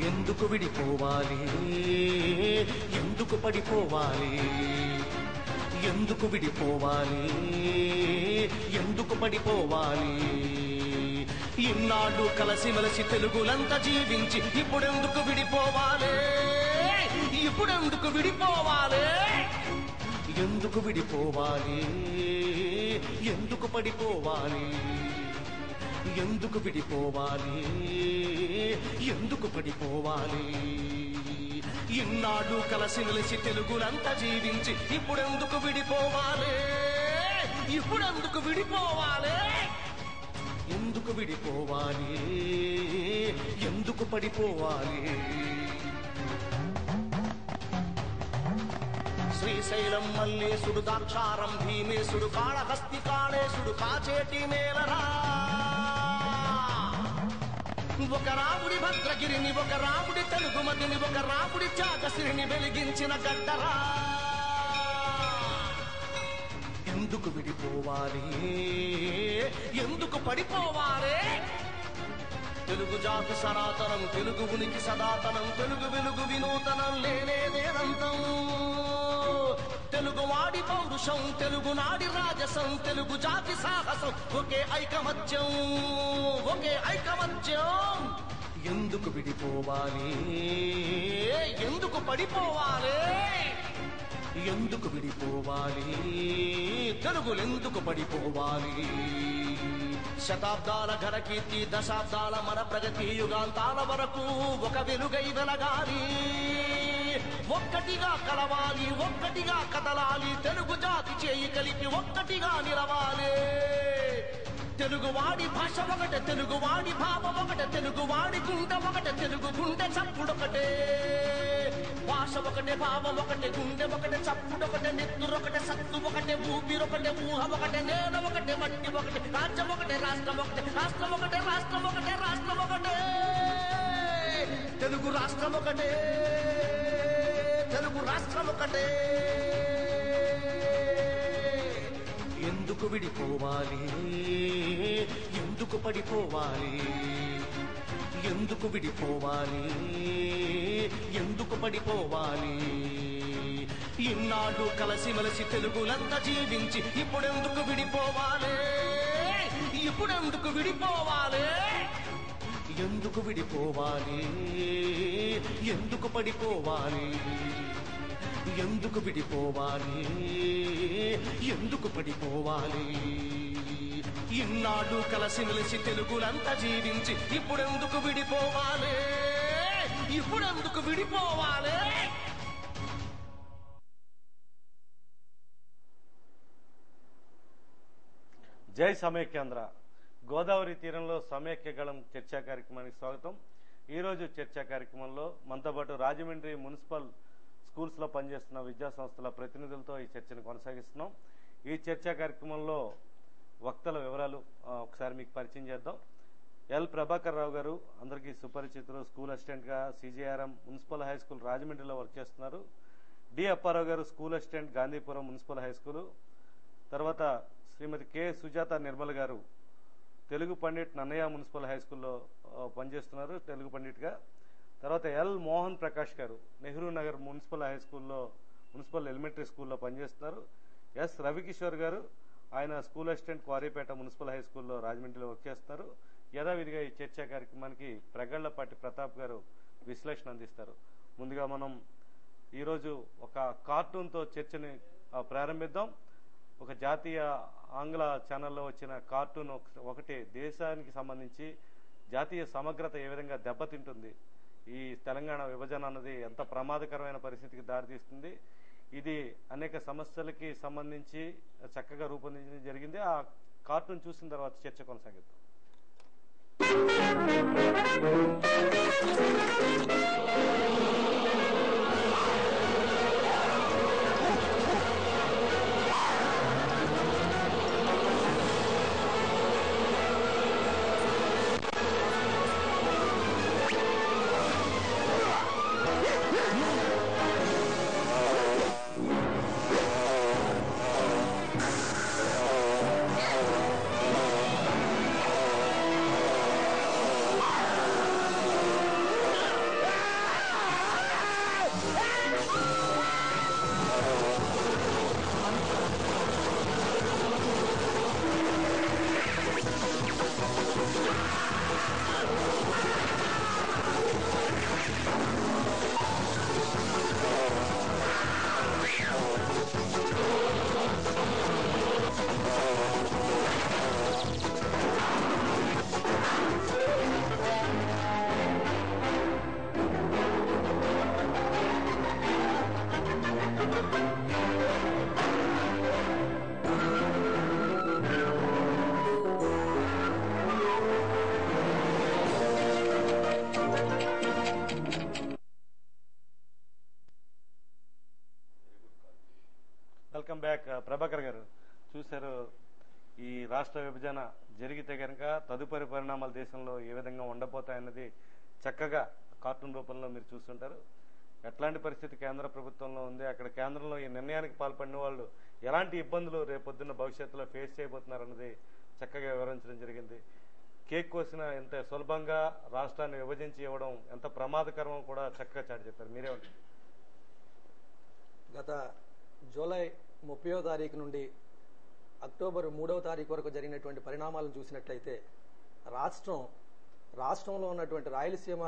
ఎందుకు విడిపోవాలి, ఎందుకు పడిపోవాలి, ఎందుకు విడిపోవాలి, ఎందుకు పడిపోవాలి. ఇన్నాళ్ళు కలసిమెలసి తెలుగులంతా జీవించి ఇప్పుడెందుకు విడిపోవాలి, ఇప్పుడెందుకు విడిపోవాలి, ఎందుకు విడిపోవాలి, ఎందుకు పడిపోవాలి, ఎందుకు విడిపోవాలి, ఎందుకు పడిపోవాలి. ఇన్నాళ్ళు కలసిమెలిసి తెలుగులంతా జీవించి ఇప్పుడెందుకు విడిపోవాలి, ఇప్పుడెందుకు విడిపోవాలి, ఎందుకు విడిపోవాలి, ఎందుకు పడిపోవాలి. శ్రీశైలం మల్లేశుడు దాక్షారం భీమేశుడు కాళహస్తి కాళేశుడు కాచేటి మేలరా. ఒక రాముడి భద్రగిరిని, ఒక రాముడి తెలుగుమతిని, ఒక రాముడి చాకసిరిని వెలిగించిన గడ్డరా. ఎందుకు విడిపోవాలి, ఎందుకు పడిపోవాలి. తెలుగు జాతి సనాతనం, తెలుగు ఉనికి సదాతనం, తెలుగు వెలుగు వినూతనం, లేనేదేనంతం. తెలుగు వాడి పౌరుషం, తెలుగు నాడి రాజసం, తెలుగు జాతి సాహసం, ఒకే ఐకమత్యం, ఒకే ఐకమత్యం. ఎందుకు విడిపోవాలి, ఎందుకు పడిపోవాలి, ఎందుకు విడిపోవాలి, తెలుగులెందుకు పడిపోవాలి. శతాబ్దాల ఘనకీర్తి, దశాబ్దాల మన ప్రగతి, యుగాంతాల వరకు ఒక వెలుగై వెలగాలి. ఒక్కటిగా కలవాలి, ఒక్కటిగా కదలాలి, తెలుగు జాతి చేయి కలిపి ఒక్కటిగా నిలవాలి. తెలుగువాడి భాష ఒకటే, తెలుగువాడి భావం ఒకటే, తెలుగువాడి గుండె ఒకటే, తెలుగు గుండె చప్పుడొకటే. భాష ఒకటే, భావం ఒకటే, గుండె ఒకటే, చప్పుడొకటే, నెత్తురొకటే, సత్తు ఒకటే, ఊపిరొకటే, ఊహ ఒకటే, నేల ఒకటే, మట్టి ఒకటే, రాజ్యం ఒకటే, రాష్ట్రం ఒకటే, రాష్ట్రం ఒకటే, రాష్ట్రం ఒకటే, రాష్ట్రం ఒకటే. తెలుగు రాష్ట్రం ఒకటే, తెలుగు రాష్ట్రం ఒకటే. ఎందుకు విడిపోవాలి, ఎందుకు పడిపోవాలి, ఎందుకు విడిపోవాలి, ఎందుకు పడిపోవాలి. ఇన్నాళ్ళు కలసిమెలసి తెలుగులంతా జీవించి ఇప్పుడెందుకు విడిపోవాలి, ఇప్పుడెందుకు విడిపోవాలి, ఎందుకు విడిపోవాలి, ఎందుకు పడిపోవాలి, ఎందుకు విడిపోవాలి, ఎందుకు పడిపోవాలి. ఇన్నాళ్ళు కలసిమెలిసి తెలుగులంతా జీవించి ఇప్పుడెందుకు విడిపోవాలి, ఇప్పుడెందుకు విడిపోవాలి. జై సమైక్యాంధ్ర. గోదావరి తీరంలో సమైక్య గళం చర్చా కార్యక్రమానికి స్వాగతం. ఈరోజు చర్చా కార్యక్రమంలో మనతో పాటు రాజమండ్రి మున్సిపల్ స్కూల్స్ లో పనిచేస్తున్న విద్యా సంస్థల ప్రతినిధులతో ఈ చర్చను కొనసాగిస్తున్నాం. ఈ చర్చా కార్యక్రమంలో వక్తల వివరాలు ఒకసారి మీకు పరిచయం చేద్దాం. ఎల్ ప్రభాకర్ రావు గారు అందరికీ సుపరిచితులు, స్కూల్ అసిస్టెంట్ గా సిజేఆర్ఎం మున్సిపల్ హై స్కూల్ రాజమండ్రిలో వర్క్ చేస్తున్నారు. డి అప్పారావు గారు school assistant Gandhipuram municipal high school. తర్వాత శ్రీమతి కె సుజాత నిర్మల్ గారు తెలుగు పండిట్ నన్నయ్య మున్సిపల్ హై స్కూల్లో పనిచేస్తున్నారు తెలుగు పండిట్ గా. తర్వాత ఎల్ మోహన్ ప్రకాష్ గారు నెహ్రూ నగర్ మున్సిపల్ హై స్కూల్లో మున్సిపల్ ఎలిమెంటరీ స్కూల్లో పనిచేస్తున్నారు. ఎస్ రవికిషోర్ గారు ఆయన స్కూల్ అసిస్టెంట్ క్వారీపేట మున్సిపల్ హై స్కూల్లో రాజమండ్రిలో వర్క్ చేస్తున్నారు. యథావిధిగా ఈ చర్చా కార్యక్రమానికి ప్రగళ్లపాటి ప్రతాప్ గారు విశ్లేషణ అందిస్తారు. ముందుగా మనం ఈరోజు ఒక కార్టూన్తో చర్చని ప్రారంభిద్దాం. ఒక జాతీయ ఆంగ్ల ఛానల్లో వచ్చిన కార్టూన్ ఒకటి దేశానికి సంబంధించి జాతీయ సమగ్రత ఏ విధంగా దెబ్బతింటుంది, ఈ తెలంగాణ విభజన అన్నది ఎంత ప్రమాదకరమైన పరిస్థితికి దారితీస్తుంది, ఇది అనేక సమస్యలకి సంబంధించి చక్కగా రూపొందించడం జరిగింది. ఆ కార్టూన్ చూసిన తర్వాత చర్చ కొనసాగిద్దాం. Welcome back. ప్రభాకర్ గారు, చూశారు ఈ రాష్ట్ర విభజన జరిగితే కనుక తదుపరి పరిణామాలు దేశంలో ఏ విధంగా ఉండబోతాయన్నది చక్కగా కార్టూన్ రూపంలో మీరు చూస్తుంటారు. ఎట్లాంటి పరిస్థితి కేంద్ర ప్రభుత్వంలో ఉంది, అక్కడ కేంద్రంలో ఈ నిర్ణయానికి పాల్పడిన వాళ్ళు ఎలాంటి ఇబ్బందులు రేపొద్దున్న భవిష్యత్తులో ఫేస్ చేయబోతున్నారన్నది చక్కగా వివరించడం జరిగింది. కేక్ కోసిన ఎంత సులభంగా రాష్ట్రాన్ని విభజించి ఇవ్వడం ఎంత ప్రమాదకరమో కూడా చక్కగా చాటి చెప్పారు. మీరేమంటారు? గత జూలై 30వ తారీఖు నుండి అక్టోబర్ 3వ తారీఖు వరకు జరిగినటువంటి పరిణామాలను చూసినట్లయితే రాష్ట్రంలో ఉన్నటువంటి రాయలసీమ,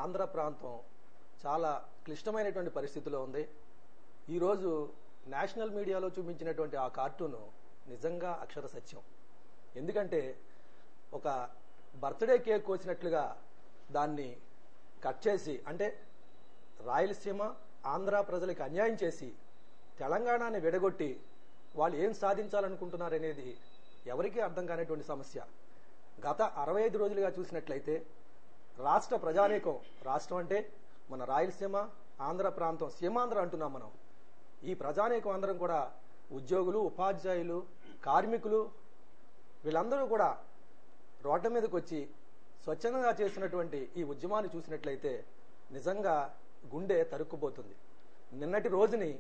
ఆంధ్ర ప్రాంతం చాలా క్లిష్టమైనటువంటి పరిస్థితిలో ఉంది. ఈరోజు నేషనల్ మీడియాలో చూపించినటువంటి ఆ కార్టూను నిజంగా అక్షర సత్యం. ఎందుకంటే ఒక బర్త్డే కేక్ కోసినట్లుగా దాన్ని కట్ చేసి, అంటే రాయలసీమ, ఆంధ్ర ప్రజలకు అన్యాయం చేసి తెలంగాణని విడగొట్టి వాళ్ళు ఏం సాధించాలనుకుంటున్నారనేది ఎవరికీ అర్థం కానిటువంటి సమస్య. గత 65 రోజులుగా చూసినట్లయితే రాష్ట్ర ప్రజానీకం, రాష్ట్రం అంటే మన రాయలసీమ, ఆంధ్ర ప్రాంతం, సీమాంధ్ర అంటున్నాం మనం. ఈ ప్రజానీకం అందరం కూడా ఉద్యోగులు, ఉపాధ్యాయులు, కార్మికులు వీళ్ళందరూ కూడా రోడ్ల మీదకి వచ్చి స్వచ్ఛందంగా చేసినటువంటి ఈ ఉద్యమాన్ని చూసినట్లయితే నిజంగా గుండె తరుక్కుపోతుంది. నిన్నటి రోజుని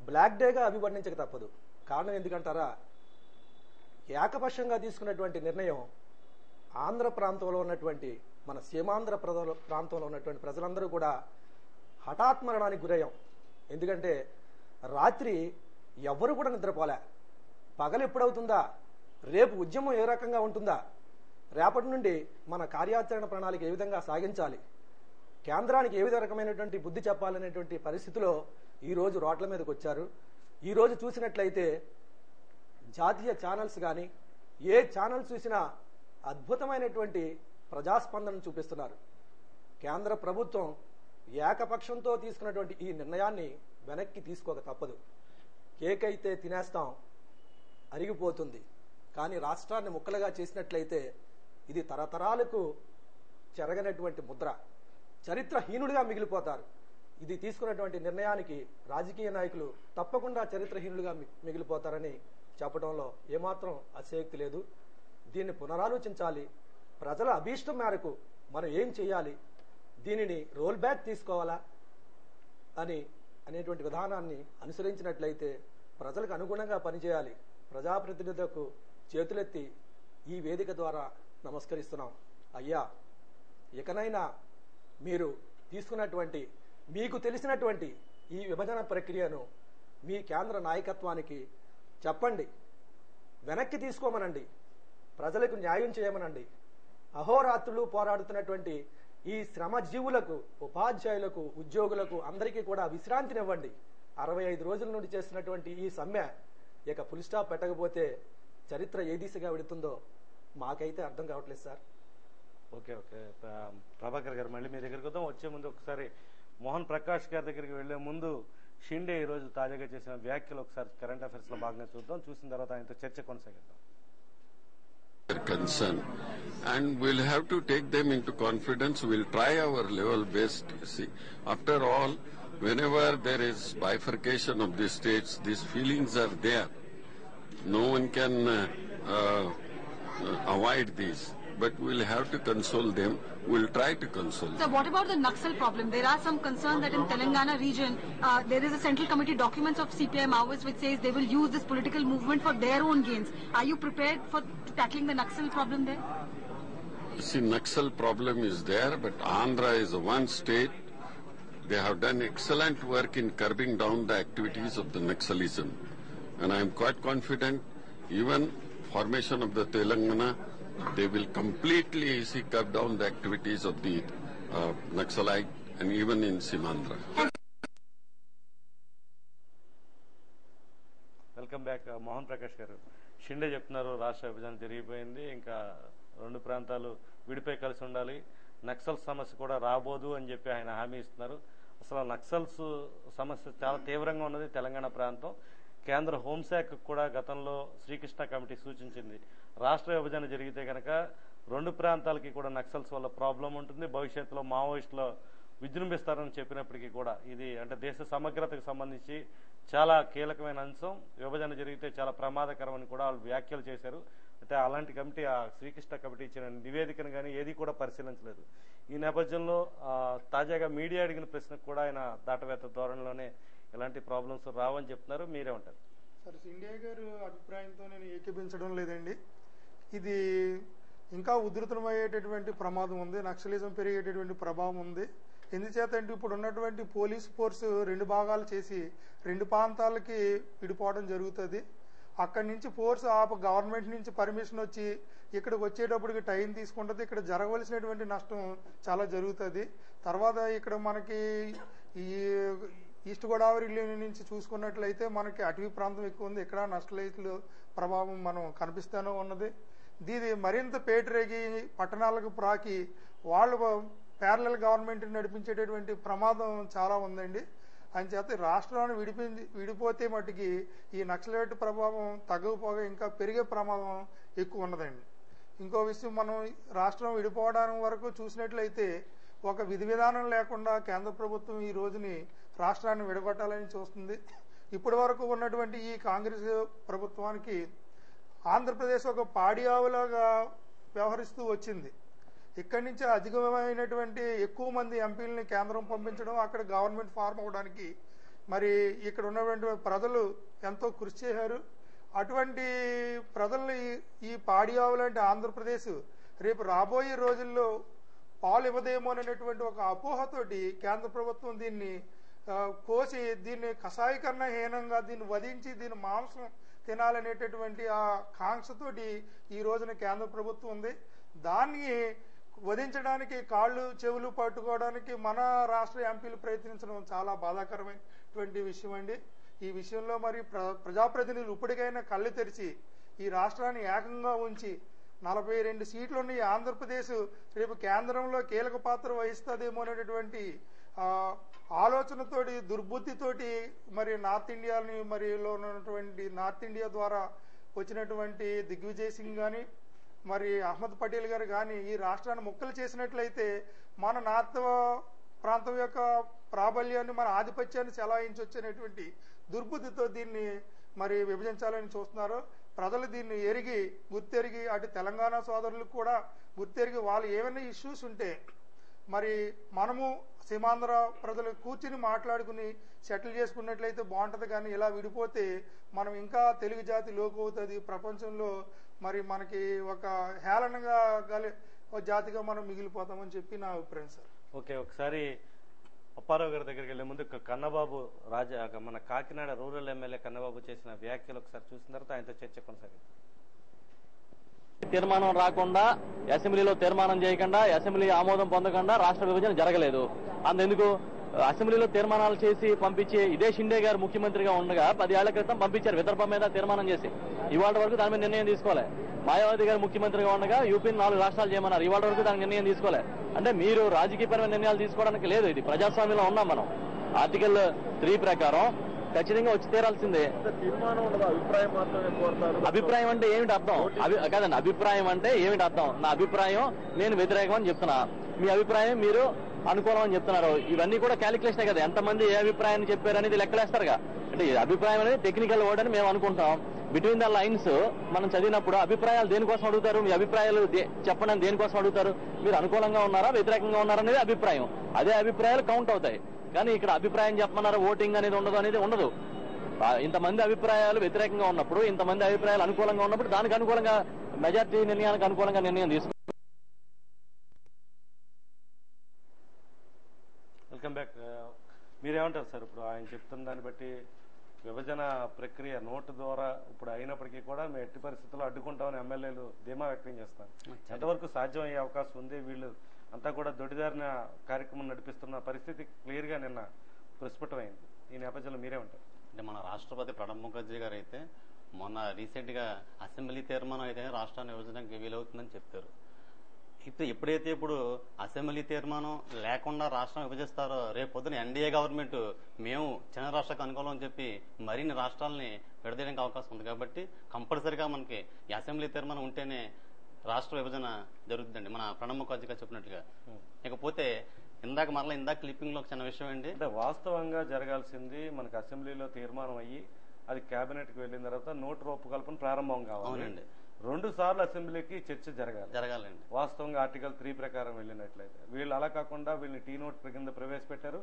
బ్లాక్ డేగా అభివర్ణించక తప్పదు. కారణం ఎందుకంటారా, ఏకపక్షంగా తీసుకున్నటువంటి నిర్ణయం ఆంధ్ర ప్రాంతంలో ఉన్నటువంటి మన సీమాంధ్ర ప్రాంతంలో ఉన్నటువంటి ప్రజలందరూ కూడా హఠాత్ మరణానికి గురయ్యాం. ఎందుకంటే రాత్రి ఎవరు కూడా నిద్రపోలే. పగలు ఎప్పుడవుతుందా, రేపు ఉద్యమం ఏ రకంగా ఉంటుందా, రేపటి నుండి మన కార్యాచరణ ప్రణాళిక ఏ విధంగా సాగించాలి, కేంద్రానికి ఏ విధ రకమైనటువంటి బుద్ధి చెప్పాలనేటువంటి పరిస్థితిలో ఈరోజు రోడ్ల మీదకి వచ్చారు. ఈరోజు చూసినట్లయితే జాతీయ ఛానల్స్ కానీ ఏ ఛానల్ చూసినా అద్భుతమైనటువంటి ప్రజాస్పందన చూపిస్తున్నారు. కేంద్ర ప్రభుత్వం ఏకపక్షంతో తీసుకున్నటువంటి ఈ నిర్ణయాన్ని వెనక్కి తీసుకోక తప్పదు. కేక్ అయితే తినేస్తాం, అరిగిపోతుంది, కానీ రాష్ట్రాన్ని ముక్కలుగా చేసినట్లయితే ఇది తరతరాలకు చెరగనటువంటి ముద్ర, చరిత్రహీనుడిగా మిగిలిపోతారు. ఇది తీసుకున్నటువంటి నిర్ణయానికి రాజకీయ నాయకులు తప్పకుండా చరిత్రహీనులుగా మిగిలిపోతారని చెప్పడంలో ఏమాత్రం అతిశయోక్తి లేదు. దీన్ని పునరాలోచించాలి. ప్రజల అభీష్టం మేరకు మనం ఏం చేయాలి, దీనిని రోల్ బ్యాక్ తీసుకోవాలా అనేటువంటి విధానాన్ని అనుసరించినట్లయితే ప్రజలకు అనుగుణంగా పనిచేయాలి. ప్రజాప్రతినిధులకు చేతులెత్తి ఈ వేదిక ద్వారా నమస్కరిస్తున్నాం. అయ్యా, ఇకనైనా మీరు తీసుకున్నటువంటి, మీకు తెలిసినటువంటి ఈ విభజన ప్రక్రియను మీ కేంద్ర నాయకత్వానికి చెప్పండి, వెనక్కి తీసుకోమనండి, ప్రజలకు న్యాయం చేయమనండి. అహోరాత్రులు పోరాడుతున్నటువంటి ఈ శ్రమజీవులకు, ఉపాధ్యాయులకు, ఉద్యోగులకు అందరికీ కూడా విశ్రాంతినివ్వండి. 65 రోజుల నుండి చేస్తున్నటువంటి ఈ సమ్మె ఇక ఫుల్ స్టాప్ పెట్టకపోతే చరిత్ర ఏ దిశగా వెళుతుందో మాకైతే అర్థం కావట్లేదు సార్. ఓకే ప్రభాకర్ గారు, మళ్ళీ మీ దగ్గరికి వద్దాం. వచ్చే ముందు ఒకసారి మోహన్ ప్రకాష్ గారి దగ్గరికి వెళ్లే ముందు షిండే ఈ రోజు తాజాగా చేసిన వ్యాఖ్యలు ఒకసారి కరెంట్ అఫైర్స్ లో భాగంగా చూద్దాం. చూసిన తర్వాత ఆయనతో చర్చ కొనసాగిద్దాం. Concern, and we'll have to take them into confidence. We'll try our level best. See, after all, whenever there is bifurcation of the states, these feelings are there. No one can avoid these. But we'll have to console them. We'll try to console them. So what about the Naxal problem? There are some concerns that in Telangana region, there is a central committee documents of CPI Maoists which says they will use this political movement for their own gains. Are you prepared for tackling the Naxal problem there? See, Naxal problem is there, but Andhra is one state. They have done excellent work in curbing down the activities of the Naxalism. And I am quite confident, even formation of the Telangana, they will completely curb down the activities of the Naxalite and even in Simandra. Welcome back. Mohan Prakash గారు, షిండే చెప్తున్నారు రాష్ట్ర విభజన జరిగిపోయింది, ఇంకా రెండు ప్రాంతాలు విడిపోయి కలిసి ఉండాలి, నక్సల్ సమస్య కూడా రాబోదు అని చెప్పి ఆయన హామీ ఇస్తున్నారు. అసలు నక్సల్స్ సమస్య చాలా తీవ్రంగా ఉన్నది తెలంగాణ ప్రాంతం. కేంద్ర హోంశాఖకు కూడా గతంలో శ్రీకృష్ణ కమిటీ సూచించింది, రాష్ట్ర విభజన జరిగితే కనుక 2 ప్రాంతాలకి కూడా నక్సల్స్ వల్ల ప్రాబ్లం ఉంటుంది, భవిష్యత్తులో మావోయిస్టులు విజృంభిస్తారని చెప్పినప్పటికీ కూడా ఇది అంటే దేశ సమగ్రతకు సంబంధించి చాలా కీలకమైన అంశం. విభజన జరిగితే చాలా ప్రమాదకరమని కూడా వాళ్ళు వ్యాఖ్యలు చేశారు. అయితే అలాంటి కమిటీ, ఆ శ్రీకృష్ణ కమిటీ ఇచ్చిన నివేదికను కానీ ఏది కూడా పరిశీలించలేదు. ఈ నేపథ్యంలో తాజాగా మీడియా అడిగిన ప్రశ్నకు కూడా ఆయన దాటవేత ధోరణిలోనే ఎలాంటి ప్రాబ్లమ్స్ రావని చెప్తున్నారు. మీరే ఉంటారు సార్? సిండియా గారు అభిప్రాయంతో నేను ఏకీపించడం లేదండి. ఇది ఇంకా ఉధృతమయ్యేటటువంటి ప్రమాదం ఉంది, నక్సలిజం పెరిగేటటువంటి ప్రభావం ఉంది. ఎందుచేత అంటే ఇప్పుడు ఉన్నటువంటి పోలీస్ ఫోర్స్ 2 భాగాలు చేసి 2 ప్రాంతాలకి విడిపోవడం జరుగుతుంది. అక్కడి నుంచి ఫోర్స్ గవర్నమెంట్ నుంచి పర్మిషన్ వచ్చి ఇక్కడికి వచ్చేటప్పటికి టైం తీసుకుంటుంది. ఇక్కడ జరగవలసినటువంటి నష్టం చాలా జరుగుతుంది. తర్వాత ఇక్కడ మనకి ఈ ఈస్ట్ గోదావరి నుంచి చూసుకున్నట్లయితే మనకి అటవీ ప్రాంతం ఎక్కువ ఉంది. ఇక్కడ నక్సలైట్ల ప్రభావం మనం కనిపిస్తూనే ఉన్నది. దీని మరింత పేటరేగి పట్టణాలకు ప్రాకి వాళ్ళు ప్యారలల్ గవర్నమెంట్ నడిపించేటటువంటి ప్రమాదం చాలా ఉందండి. అంచేత రాష్ట్రాన్ని విడిపోతే మటుకి ఈ నక్సలైట్ ప్రభావం తగ్గకపోగా ఇంకా పెరిగే ప్రమాదం ఎక్కువ ఉన్నదండి. ఇంకో విషయం, మనం రాష్ట్రం విడిపోవడానికి వరకు చూసినట్లయితే ఒక విధి విధానం లేకుండా కేంద్ర ప్రభుత్వం ఈ రోజుని రాష్ట్రాన్ని విడగొట్టాలని చూస్తుంది. ఇప్పటి వరకు ఉన్నటువంటి ఈ కాంగ్రెస్ ప్రభుత్వానికి ఆంధ్రప్రదేశ్ ఒక పాడి ఆవులాగా వ్యవహరిస్తూ వచ్చింది. ఇక్కడి నుంచి అధికమైనటువంటి ఎక్కువ మంది ఎంపీలని కేంద్రం పంపించడం, అక్కడ గవర్నమెంట్ ఫార్మ్ అవడానికి మరి ఇక్కడ ఉన్నటువంటి ప్రజలు ఎంతో కృషి చేశారు. అటువంటి ప్రజల్ని ఈ పాడి ఆవులంటే ఆంధ్రప్రదేశ్ రేపు రాబోయే రోజుల్లో పాలు ఇవ్వదేమో అనేటువంటి ఒక అపోహతోటి కేంద్ర ప్రభుత్వం దీన్ని కోసి దీన్ని కషాయకరణ హీనంగా దీన్ని వధించి దీని మాంసం తినాలనేటటువంటి ఆ కాంక్షతోటి ఈ రోజున కేంద్ర ప్రభుత్వం ఉంది. దాన్ని వధించడానికి కాళ్ళు చెవులు పట్టుకోవడానికి మన రాష్ట్ర ఎంపీలు ప్రయత్నించడం చాలా బాధాకరమైనటువంటి విషయం అండి. ఈ విషయంలో మరి ప్రజాప్రతినిధులు ఇప్పటికైనా కళ్ళు తెరిచి ఈ రాష్ట్రాన్ని ఏకంగా ఉంచి 42 సీట్లున్న ఈ ఆంధ్రప్రదేశ్ రేపు కేంద్రంలో కీలక పాత్ర వహిస్తుందేమో అనేటటువంటి ఆలోచనతోటి దుర్బుద్ధితోటి మరి నార్త్ ఇండియాని మరిలో ఉన్నటువంటి నార్త్ ఇండియా ద్వారా వచ్చినటువంటి దిగ్విజయ్ సింగ్ కానీ మరి అహ్మద్ పటేల్ గారు కానీ ఈ రాష్ట్రాన్ని ముక్కలు చేసినట్లయితే మన నార్త్ ప్రాంతం యొక్క ప్రాబల్యాన్ని, మన ఆధిపత్యాన్ని చెలాయించొచ్చినటువంటి దుర్బుద్ధితో దీన్ని మరి విభజించాలని చూస్తున్నారు. ప్రజలు దీన్ని గుర్తెరిగి అటు తెలంగాణ సోదరులకు కూడా గుర్తెరిగి వాళ్ళు ఏమైనా ఇష్యూస్ ఉంటే మరి మనము సీమాంధ్ర ప్రజలు కూర్చుని మాట్లాడుకుని సెటిల్ చేసుకున్నట్లయితే బాగుంటుంది. కానీ ఇలా విడిపోతే మనం ఇంకా తెలుగు జాతి లోకు అవుతుంది, ప్రపంచంలో మరి మనకి ఒక హేళనగా జాతిగా మనం మిగిలిపోతామని చెప్పి నా అభిప్రాయం సార్. ఓకే, ఒకసారి అప్పారావు గారి దగ్గరికి వెళ్లే ముందు కన్నబాబు మన కాకినాడ రూరల్ ఎమ్మెల్యే కన్నబాబు చేసిన వ్యాఖ్యలు ఒకసారి చూసిన తర్వాత ఆయనతో చర్చ కొనసాగింది. తీర్మానం రాకుండా, అసెంబ్లీలో తీర్మానం చేయకుండా, అసెంబ్లీ ఆమోదం పొందకుండా రాష్ట్ర విభజన జరగలేదు. అందుకు అసెంబ్లీలో తీర్మానాలు చేసి పంపించి ఇదే షిండే గారు ముఖ్యమంత్రిగా ఉండగా 10 ఏళ్ల క్రితం పంపించారు విదర్భ మీద తీర్మానం చేసి. ఇవాళ వరకు దాని మీద నిర్ణయం తీసుకోలే. మాయావతి గారు ముఖ్యమంత్రిగా ఉండగా యూపీని 4 రాష్ట్రాలు చేయమన్నారు. ఇవాళ వరకు దానికి నిర్ణయం తీసుకోలే. అంటే మీరు రాజకీయపరమైన నిర్ణయాలు తీసుకోవడానికి లేదు. ఇది ప్రజాస్వామ్యంలో ఉన్నాం మనం. ఆర్టికల్ 3 ప్రకారం ఖచ్చితంగా వచ్చి తీరాల్సిందే. తీర్మానం ఉండదు, అభిప్రాయం మాత్రమే కోరుతారు. అభిప్రాయం అంటే ఏమిటి అర్థం? కాదండి, అభిప్రాయం అంటే ఏమిటి అర్థం? నా అభిప్రాయం నేను వ్యతిరేకం అని చెప్తున్నా, మీ అభిప్రాయం మీరు అనుకూలం అని చెప్తున్నారు. ఇవన్నీ కూడా క్యాలిక్యులేషనే కదా. ఎంతమంది ఏ అభిప్రాయాన్ని చెప్పారనేది లెక్కలేస్తారుగా. అంటే అభిప్రాయం అనేది టెక్నికల్ వర్డ్ అని మేము అనుకుంటాం. బిట్వీన్ ద లైన్స్ మనం చదివినప్పుడు అభిప్రాయాలు దేనికోసం అడుగుతారు? మీ అభిప్రాయాలు చెప్పడం దేనికోసం అడుగుతారు? మీరు అనుకూలంగా ఉన్నారా వ్యతిరేకంగా ఉన్నారా అనేది అభిప్రాయం. అదే అభిప్రాయాలు కౌంట్ అవుతాయి. కానీ ఇక్కడ అభిప్రాయం చెప్పమన్నారు, ఓటింగ్ అనేది ఉండదు. ఇంతమంది అభిప్రాయాలు వ్యతిరేకంగా ఉన్నప్పుడు, ఇంతమంది అభిప్రాయాలు అనుకూలంగా ఉన్నప్పుడు దానికి అనుకూలంగా మెజార్టీ నిర్ణయానికి అనుకూలంగా నిర్ణయం తీసుకుంటారు. Welcome back. మీరేమంటారు సార్? ఇప్పుడు ఆయన చెప్తున్న దాన్ని బట్టి విభజన ప్రక్రియ నోటు ద్వారా ఇప్పుడు అయినప్పటికీ కూడా మేము ఎట్టి పరిస్థితుల్లో అడ్డుకుంటామని ఎమ్మెల్యేలు ధీమా వ్యక్తం చేస్తారు. ఎంతవరకు సాధ్యం అయ్యే అవకాశం ఉంది? వీళ్ళు అంతా కూడా దొడ్డిదారిన కార్యక్రమం నడిపిస్తున్న పరిస్థితి క్లియర్ గా నిన్న ప్రస్ఫుటమైంది. ఈ నేపథ్యంలో మీరేమంటారు? అంటే మన రాష్ట్రపతి ప్రణబ్ ముఖర్జీ గారు అయితే మొన్న రీసెంట్ గా అసెంబ్లీ తీర్మానం అయితే రాష్ట్రాన్ని విభజనకి వీలవుతుందని చెప్పారు. ఎప్పుడైతే ఇప్పుడు అసెంబ్లీ తీర్మానం లేకుండా రాష్ట్రం విభజిస్తారో రేపు పొద్దున ఎన్డీఏ గవర్నమెంట్ మేము చిన్న రాష్ట్రాలకు అనుకూలం అని చెప్పి మరిన్ని రాష్ట్రాలని విడదీయడానికి అవకాశం ఉంది. కాబట్టి కంపల్సరిగా మనకి ఈ అసెంబ్లీ తీర్మానం ఉంటేనే రాష్ట్ర విభజన జరుగుతుందండి, మన ప్రణబ్ ముఖర్జీ గారు చెప్పినట్లుగా. ఇకపోతే ఇందాక క్లిప్పింగ్ లో ఒక చిన్న విషయం అండి, అంటే వాస్తవంగా జరగాల్సింది మనకి అసెంబ్లీలో తీర్మానం అయ్యి అది కేబినెట్ కి వెళ్ళిన తర్వాత నోటు రూపకల్పన ప్రారంభం కావాలి. అవునండి, 2 సార్లు అసెంబ్లీకి చర్చ జరగాలండి. వాస్తవంగా ఆర్టికల్ 3 ప్రకారం వెళ్ళినట్లయితే వీళ్ళు అలా కాకుండా వీళ్ళని టీ నోట్ కింద ప్రవేశపెట్టారు,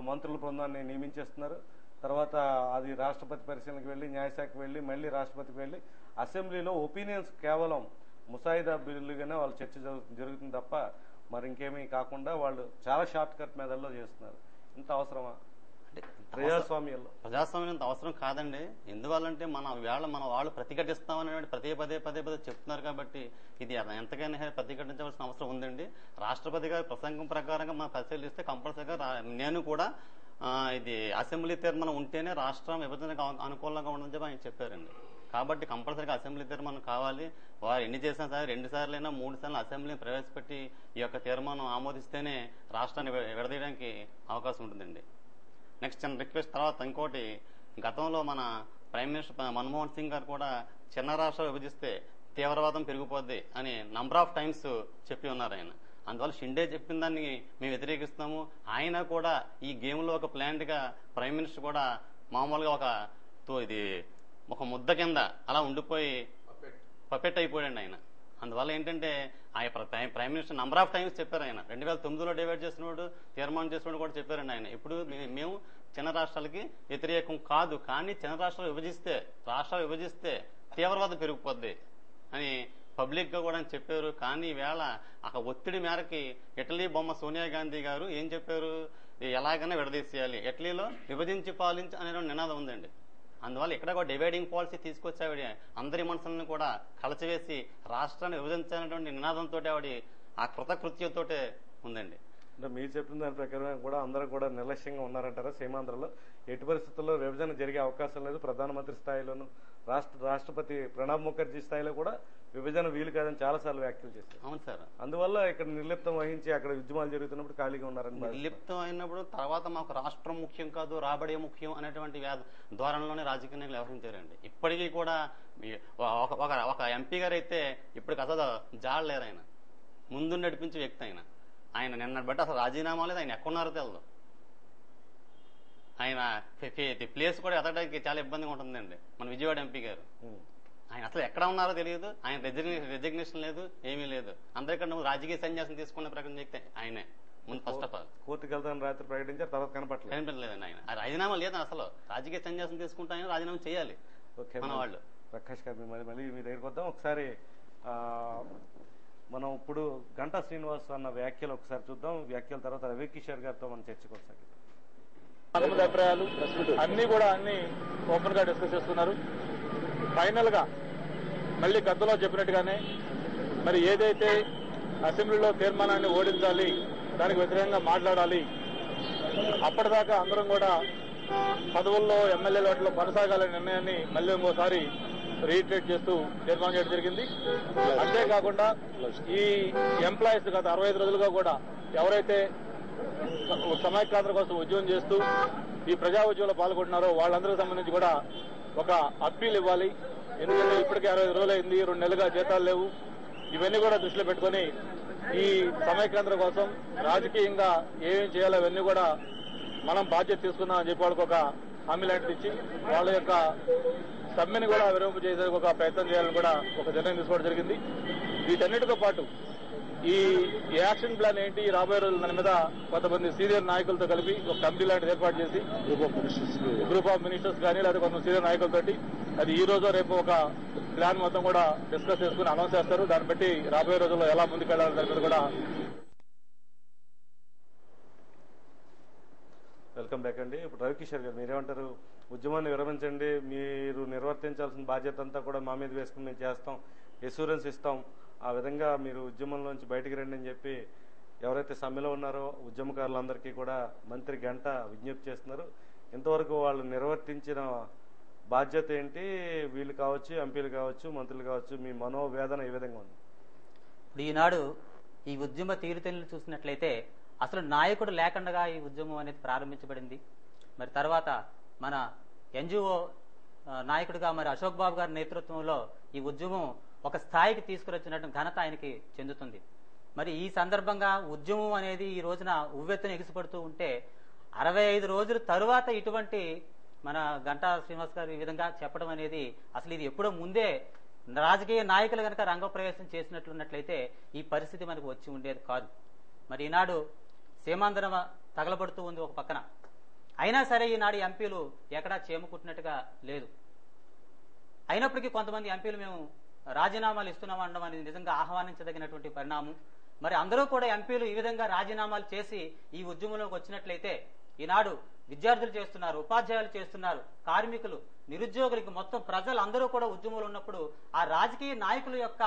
మంత్రుల బృందాన్ని నియమించేస్తున్నారు. తర్వాత అది రాష్ట్రపతి పరిశీలనకు వెళ్లి న్యాయశాఖకు వెళ్లి మళ్ళీ రాష్ట్రపతికి వెళ్లి అసెంబ్లీలో ఒపీనియన్స్ కేవలం ముసాయిదా బిల్లుగానే వాళ్ళ చర్చ జరుగుతుంది తప్ప మరి ఇంకేమీ కాకుండా వాళ్ళు చాలా షార్ట్ కట్ మెథడ్లో చేస్తున్నారు. ఇంత అవసరమా? అంటే ప్రజాస్వామ్యం ఇంత అవసరం కాదండి. ఎందువల్లంటే మన వాళ్ళు ప్రతిఘటిస్తామని పదే పదే చెప్తున్నారు కాబట్టి ఇది ఎంతకైనా ప్రతిఘటించవలసిన అవసరం ఉందండి. రాష్ట్రపతి గారి ప్రసంగం ప్రకారంగా మనం పరిశీలిస్తే కంపల్సరిగా నేను కూడా ఇది అసెంబ్లీ తీర్మానం ఉంటేనే రాష్ట్రం విభజనకు అనుకూలంగా ఉందని చెప్పి ఆయన చెప్పారండి. కాబట్టి కంపల్సరిగా అసెంబ్లీ తీర్మానం కావాలి. వారు ఎన్ని చేసినా సరే 2 సార్లైనా 3 సార్లు అసెంబ్లీని ప్రవేశపెట్టి ఈ యొక్క తీర్మానం ఆమోదిస్తేనే రాష్ట్రాన్ని విడదీయడానికి అవకాశం ఉంటుందండి. నెక్స్ట్ చిన్న రిక్వెస్ట్, తర్వాత ఇంకోటి, గతంలో మన ప్రైమ్ మినిస్టర్ మన్మోహన్ సింగ్ గారు కూడా చిన్న రాష్ట్రాలు విభజిస్తే తీవ్రవాదం పెరిగిపోద్ది అని నంబర్ ఆఫ్ టైమ్స్ చెప్పి ఉన్నారు ఆయన. అందువల్ల షిండే చెప్పిన దాన్ని మేము వ్యతిరేకిస్తున్నాము. ఆయన కూడా ఈ గేమ్ లో ఒక ప్లాంట్ గా ప్రైమ్ మినిస్టర్ కూడా మామూలుగా ఒక ముద్ద కింద అలా ఉండిపోయి పపెట్ అయిపోయాడు ఆయన. అందువల్ల ఏంటంటే prime minister number of times చెప్పారు ఆయన. 2009లో డివైడ్ చేసినోడు తీర్మానం చేసినోడు కూడా చెప్పారండి ఆయన. ఇప్పుడు మేము చిన్న రాష్ట్రాలకి వ్యతిరేకం కాదు, కానీ చిన్న రాష్ట్రాలు విభజిస్తే తీవ్రవాదం పెరిగిపోద్ది అని పబ్లిక్ గా కూడా చెప్పారు. కానీ ఈవేళ ఒత్తిడి మేరకి ఇటలీ బొమ్మ సోనియా గాంధీ గారు ఏం చెప్పారు, ఎలాగైనా విడదీసేయాలి, ఇటలీలో విభజించి పాలించి అనే నినాదం ఉందండి. అందువల్ల ఇక్కడ కూడా డివైడింగ్ పాలసీ తీసుకొచ్చి ఆవిడ అందరి మనసులను కూడా కలచివేసి రాష్ట్రాన్ని విభజించాలనేటువంటి నినాదంతో ఆవిడ ఆ కృతకృత్యంతో ఉందండి. అంటే మీరు చెప్పిన దాని ప్రకారం కూడా అందరూ కూడా నిర్లక్ష్యంగా ఉన్నారంటారా? సీమాంధ్రలో ఎట్టి పరిస్థితుల్లో విభజన జరిగే అవకాశం లేదు. ప్రధానమంత్రి స్థాయిలోను రాష్ట్రపతి ప్రణబ్ ముఖర్జీ స్థాయిలో కూడా విభజన వీలు కాదని చాలా సార్లు వ్యాఖ్యలు చేశారు. అవును సార్. అందువల్ల ఇక్కడ నిర్లిప్తం వహించి అక్కడ ఉద్యమాలు జరుగుతున్నప్పుడు ఖాళీగా ఉన్నారని. నిర్లిప్తం అయినప్పుడు తర్వాత మాకు రాష్ట్రం ముఖ్యం కాదు, రాబడే ముఖ్యం అనేటువంటి ధోరణిలోనే రాజకీయ నాయకులు వ్యవహరించారండి. ఇప్పటికీ కూడా ఒక ఎంపీ గారు అయితే ఇప్పటికి అసలు జాడలేరు. ఆయన ముందు నడిపించే వ్యక్తి ఆయన నిన్న బట్టి అసలు రాజీనామా లేదు, ఆయన ఎక్కడున్నారో తెలియదు. ఆయన ప్లేస్ కూడా ఎదగడానికి చాలా ఇబ్బందిగా ఉంటుందండి. మన విజయవాడ ఎంపీ గారు ఆయన అసలు ఎక్కడ ఉన్నారో తెలియదు. ఆయన రెజిగ్నేషన్ లేదు, ఏమీ లేదు. అందరికన్నా రాజకీయ సన్యాసం తీసుకున్న ప్రకటన చెప్తే ఆయనే ముందు ఫస్ట్ ఆఫ్ ఆల్ కోర్టుకు వెళ్తాను రాత్రి ప్రకటించారు, తర్వాత కనిపించలేదండి. ఆయన రాజీనామా లేదు, అసలు రాజకీయ సన్యాసం తీసుకుంటే ఆయన రాజీనామా చేయాలి మన వాళ్ళు. ప్రకాష్ గారు మళ్ళీ మీ దగ్గరికి వద్దాం. ఒకసారి మనం ఇప్పుడు గంటా శ్రీనివాస్ అన్న వ్యాఖ్యలు ఒకసారి చూద్దాం. వ్యాఖ్యల తర్వాత రవి కిషోర్ గారితో మనం చర్చ కొనసాగిద్దాం. అభిప్రాయాలు అన్ని కూడా ఓపెన్ గా డిస్కస్ చేస్తున్నారు. ఫైనల్ గా మళ్ళీ గతంలో చెప్పినట్టుగానే మరి ఏదైతే అసెంబ్లీలో తీర్మానాన్ని ఓడించాలి, దానికి వ్యతిరేకంగా మాట్లాడాలి, అప్పటిదాకా అందరం కూడా పదవుల్లో ఎమ్మెల్యేల వాటిలో కొనసాగాలనే నిర్ణయాన్ని మళ్ళీ ఇంకోసారి రీట్రేట్ చేస్తూ తీర్మానం చేయడం జరిగింది. అంతేకాకుండా ఈ ఎంప్లాయీస్ గత 65 రోజులుగా కూడా ఎవరైతే సమైక్యాంధ్ర కోసం ఉద్యమం చేస్తూ ఈ ప్రజా ఉద్యమంలో పాల్గొంటున్నారో వాళ్ళందరికీ సంబంధించి కూడా ఒక అప్పీల్ ఇవ్వాలి. ఎందుకంటే ఇప్పటికే 65 రోజులు అయింది, 2 నెలలుగా జీతాలు లేవు. ఇవన్నీ కూడా దృష్టిలో పెట్టుకుని ఈ సమైక్యాంధ్ర కోసం రాజకీయంగా ఏమేం చేయాలో అవన్నీ కూడా మనం బాధ్యత తీసుకుందామని చెప్పి వాళ్ళకి ఒక హామీ లాంటిది ఇచ్చి వాళ్ళ యొక్క సమ్మెను కూడా విరమింపు చేసేందుకు ఒక ప్రయత్నం చేయాలని కూడా ఒక నిర్ణయం తీసుకోవడం జరిగింది. వీటన్నిటితో పాటు ఈ యాక్షన్ ప్లాన్ ఏంటి, రాబోయే రోజులు దాని మీద కొంతమంది సీనియర్ నాయకులతో కలిపి ఒక కమిటీ లాంటిది ఏర్పాటు చేసి గ్రూప్ ఆఫ్ మినిస్టర్స్ కానీ లేదా కొంత సీనియర్ నాయకులతోటి అది ఈ రోజు రేపు ఒక ప్లాన్ మొత్తం కూడా డిస్కస్ చేసుకుని అనౌన్స్ చేస్తారు. దాన్ని బట్టి రాబోయే రోజుల్లో ఎలా ముందుకెళ్లాలి దాని మీద కూడా. వెల్కమ్ బ్యాక్ అండి. ఇప్పుడు రవికిషోర్ గారు మీరేమంటారు? ఉద్యమాన్ని విరమించండి, మీరు నిర్వర్తించాల్సిన బాధ్యత అంతా కూడా మా మీద వేసుకుని మేము చేస్తాం, ఎష్యూరెన్స్ ఇస్తాం, ఆ విధంగా మీరు ఉద్యమంలోంచి బయటికి రండి అని చెప్పి ఎవరైతే సమ్మెలో ఉన్నారో ఉద్యమకారులందరికీ కూడా మంత్రి గంట విజ్ఞప్తి చేస్తున్నారు. ఇంతవరకు వాళ్ళు నిర్వర్తించిన బాధ్యత ఏంటి? వీళ్ళు కావచ్చు, ఎంపీలు కావచ్చు, మంత్రులు కావచ్చు, మీ మనోవేదన ఏ విధంగా ఉంది? ఇప్పుడు ఈనాడు ఈ ఉద్యమ తీరుతెన్నులు చూసినట్లయితే అసలు నాయకుడు లేకుండా ఈ ఉద్యమం అనేది ప్రారంభించబడింది. మరి తర్వాత మన ఎన్జిఓ నాయకుడిగా మరి అశోక్ బాబు గారి నేతృత్వంలో ఈ ఉద్యమం ఒక స్థాయికి తీసుకువచ్చినట్టు ఘనత ఆయనకి చెందుతుంది. మరి ఈ సందర్భంగా ఉద్యమం అనేది ఈ రోజున ఉవ్వెత్తున ఎగిసిపడుతూ ఉంటే 65 రోజుల తరువాత ఇటువంటి మన గంటా శ్రీనివాస్ గారు ఈ విధంగా చెప్పడం అనేది అసలు ఇది ఎప్పుడో ముందే రాజకీయ నాయకులు కనుక రంగప్రవేశం చేసినట్లున్నట్లయితే ఈ పరిస్థితి మనకు వచ్చి ఉండేది కాదు. మరి ఈనాడు సీమాంధ్రం తగలబడుతూ ఉంది ఒక పక్కన, అయినా సరే ఈనాడు ఎంపీలు ఎక్కడా చేమకుట్టినట్టుగా లేదు. అయినప్పటికీ కొంతమంది ఎంపీలు మేము రాజీనామాలు ఇస్తున్నాం అనడం అనేది నిజంగా ఆహ్వానించదగినటువంటి పరిణామం. మరి అందరూ కూడా ఎంపీలు ఈ విధంగా రాజీనామాలు చేసి ఈ ఉద్యమంలోకి వచ్చినట్లయితే ఈనాడు విద్యార్థులు చేస్తున్నారు, ఉపాధ్యాయులు చేస్తున్నారు, కార్మికులు, నిరుద్యోగులకి మొత్తం ప్రజలు అందరూ కూడా ఉద్యమంలో ఉన్నప్పుడు ఆ రాజకీయ నాయకుల యొక్క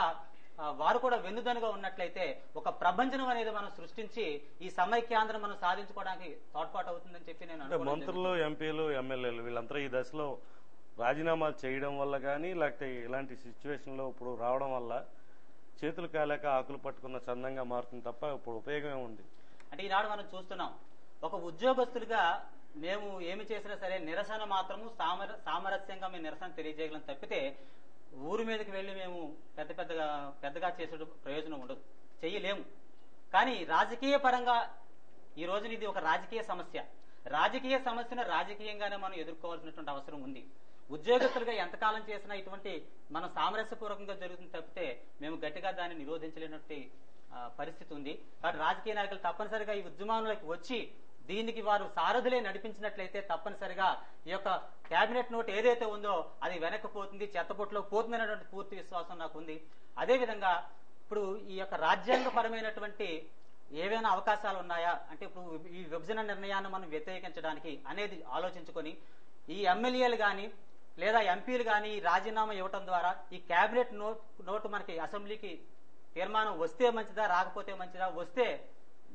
వారు కూడా వెన్నుదనుగా ఉన్నట్లయితే ఒక ప్రభంజనం అనేది మనం సృష్టించి ఈ సమైక్యాంధ్రం మనం సాధించుకోవడానికి తోడ్పాటు అవుతుందని చెప్పి నేను మంత్రులు, ఎంపీలు, ఎమ్మెల్యేలు వీళ్ళంతా ఈ దశలో రాజీనామాలు చేయడం వల్ల కానీ లేకపోతే ఇలాంటి సిచ్యువేషన్ లో ఇప్పుడు రావడం వల్ల చేతులు కాలేక ఆకులు పట్టుకున్న చందంగా మారుతుంది తప్ప ఇప్పుడు ఉపయోగమే ఉంది. అంటే ఈనాడు మనం చూస్తున్నాం ఒక ఉద్యోగస్తులుగా మేము ఏమి చేసినా సరే నిరసన మాత్రము సామరస్యంగా మేము నిరసన తెలియజేయగలం తప్పితే ఊరి మీదకి వెళ్లి మేము పెద్దగా చేసే ప్రయోజనం ఉండదు, చెయ్యలేము. కానీ రాజకీయ పరంగా ఈ రోజున ఇది ఒక రాజకీయ సమస్య. రాజకీయ సమస్యను రాజకీయంగానే మనం ఎదుర్కోవాల్సినటువంటి అవసరం ఉంది. ఉద్యోగస్తులుగా ఎంతకాలం చేసినా ఇటువంటి మనం సామరస్యపూర్వకంగా జరుగుతుంది తప్పితే మేము గట్టిగా దాన్ని నిరోధించలేనటువంటి పరిస్థితి ఉంది. కాబట్టి రాజకీయ నాయకులు తప్పనిసరిగా ఈ ఉద్యమంలోకి వచ్చి దీనికి వారు సారథులే నడిపించినట్లయితే తప్పనిసరిగా ఈ యొక్క కేబినెట్ నోట్ ఏదైతే ఉందో అది వెనక్కిపోతుంది, చెత్తబొట్టులో పోతుంది అనేటువంటి పూర్తి విశ్వాసం నాకు ఉంది. అదేవిధంగా ఇప్పుడు ఈ యొక్క రాజ్యాంగపరమైనటువంటి ఏవైనా అవకాశాలు ఉన్నాయా అంటే ఇప్పుడు ఈ విభజన నిర్ణయాన్ని మనం వ్యతిరేకించడానికి అనేది ఆలోచించుకొని ఈ ఎమ్మెల్యేలు కానీ లేదా ఎంపీలు కానీ రాజీనామా ఇవ్వటం ద్వారా ఈ కేబినెట్ నోటు మనకి అసెంబ్లీకి తీర్మానం వస్తే మంచిదా, రాకపోతే మంచిదా, వస్తే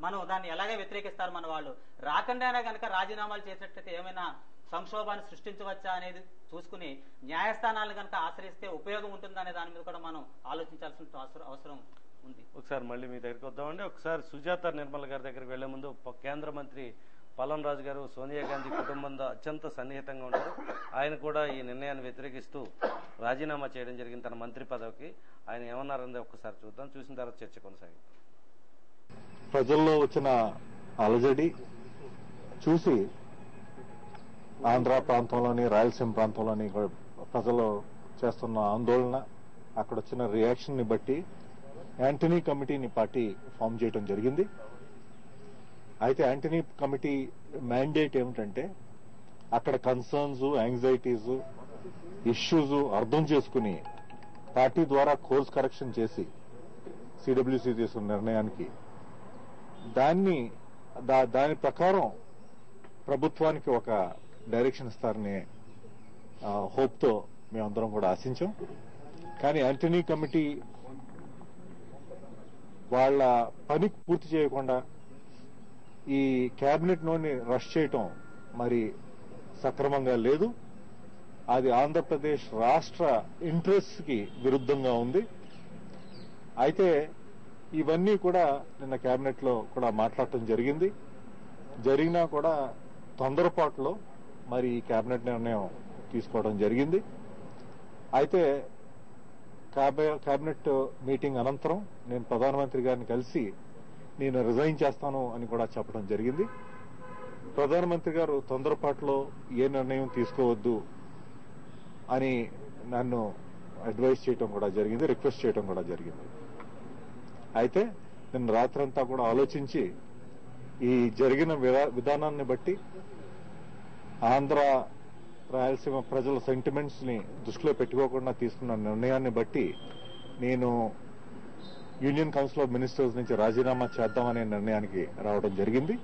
మనం దాన్ని ఎలాగే వ్యతిరేకిస్తారు మన వాళ్ళు, రాకుండానే కనుక రాజీనామాలు చేసినట్లయితే ఏమైనా సంక్షోభాన్ని సృష్టించవచ్చా అనేది చూసుకుని న్యాయస్థానాలను కనుక ఆశ్రయిస్తే ఉపయోగం ఉంటుందనే దాని మీద కూడా మనం ఆలోచించాల్సిన అవసరం ఉంది. ఒకసారి మళ్ళీ మీ దగ్గరికి వద్దామండి. ఒకసారి సుజాత నిర్మల్ గారి దగ్గరికి వెళ్లే ముందు కేంద్ర మంత్రి పల్లం రాజు గారు సోనియా గాంధీ కుటుంబంతో అత్యంత సన్నిహితంగా ఉంటారు. ఆయన కూడా ఈ నిర్ణయాన్ని వ్యతిరేకిస్తూ రాజీనామా చేయడం జరిగింది తన మంత్రి పదవికి. ఆయన ఏమన్నారన్నది ఒక్కసారి చూద్దాం, చూసిన తర్వాత చర్చ కొనసాగిద్దాం. ప్రజల్లో వచ్చిన అలజడి చూసి ఆంధ్ర ప్రాంతంలోని రాయలసీమ ప్రాంతంలోని ప్రజలు చేస్తున్న ఆందోళన, అక్కడ వచ్చిన రియాక్షన్ ని బట్టి యాంటనీ కమిటీని పార్టీ ఫామ్ చేయడం జరిగింది. అయితే యాంటనీ కమిటీ మ్యాండేట్ ఏమిటంటే అక్కడ కన్సర్న్స్, యాంగ్జైటీస్, ఇష్యూస్ అర్థం చేసుకుని పార్టీ ద్వారా కోర్స్ కరెక్షన్ చేసి సిడబ్ల్యూసీ తీసుకున్న నిర్ణయానికి దాని ప్రకారం ప్రభుత్వానికి ఒక డైరెక్షన్ ఇస్తారనే హోప్ తో మేమందరం కూడా ఆశించాం. కానీ యాంటనీ కమిటీ వాళ్ళ పని పూర్తి చేయకుండా ఈ కేబినెట్ నోని రష్ చేయటం మరి సక్రమంగా లేదు. అది ఆంధ్రప్రదేశ్ రాష్ట్ర ఇంట్రెస్ట్ కి విరుద్ధంగా ఉంది. అయితే ఇవన్నీ కూడా నిన్న కేబినెట్ లో కూడా మాట్లాడటం జరిగినా కూడా తొందరపాటులో మరి ఈ కేబినెట్ నిర్ణయం తీసుకోవడం జరిగింది. అయితే కేబినెట్ మీటింగ్ అనంతరం నేను ప్రధానమంత్రి గారిని కలిసి నేను రిజైన్ చేస్తాను అని కూడా చెప్పడం జరిగింది. ప్రధానమంత్రి గారు తొందరపాటులో ఏ నిర్ణయం తీసుకోవద్దు అని నన్ను అడ్వైజ్ చేయడం కూడా జరిగింది, రిక్వెస్ట్ చేయడం కూడా జరిగింది. అయితే నేను రాత్రంతా కూడా ఆలోచించి ఈ జరిగిన విధానాన్ని బట్టి ఆంధ్ర రాయలసీమ ప్రజల సెంటిమెంట్స్ ని దృష్టిలో పెట్టుకోకుండా తీసుకున్న నిర్ణయాన్ని బట్టి నేను యూనియన్ కౌన్సిల్ ఆఫ్ మినిస్టర్స్ నుంచి రాజీనామా చేద్దామనే నిర్ణయానికి రావడం జరిగింది.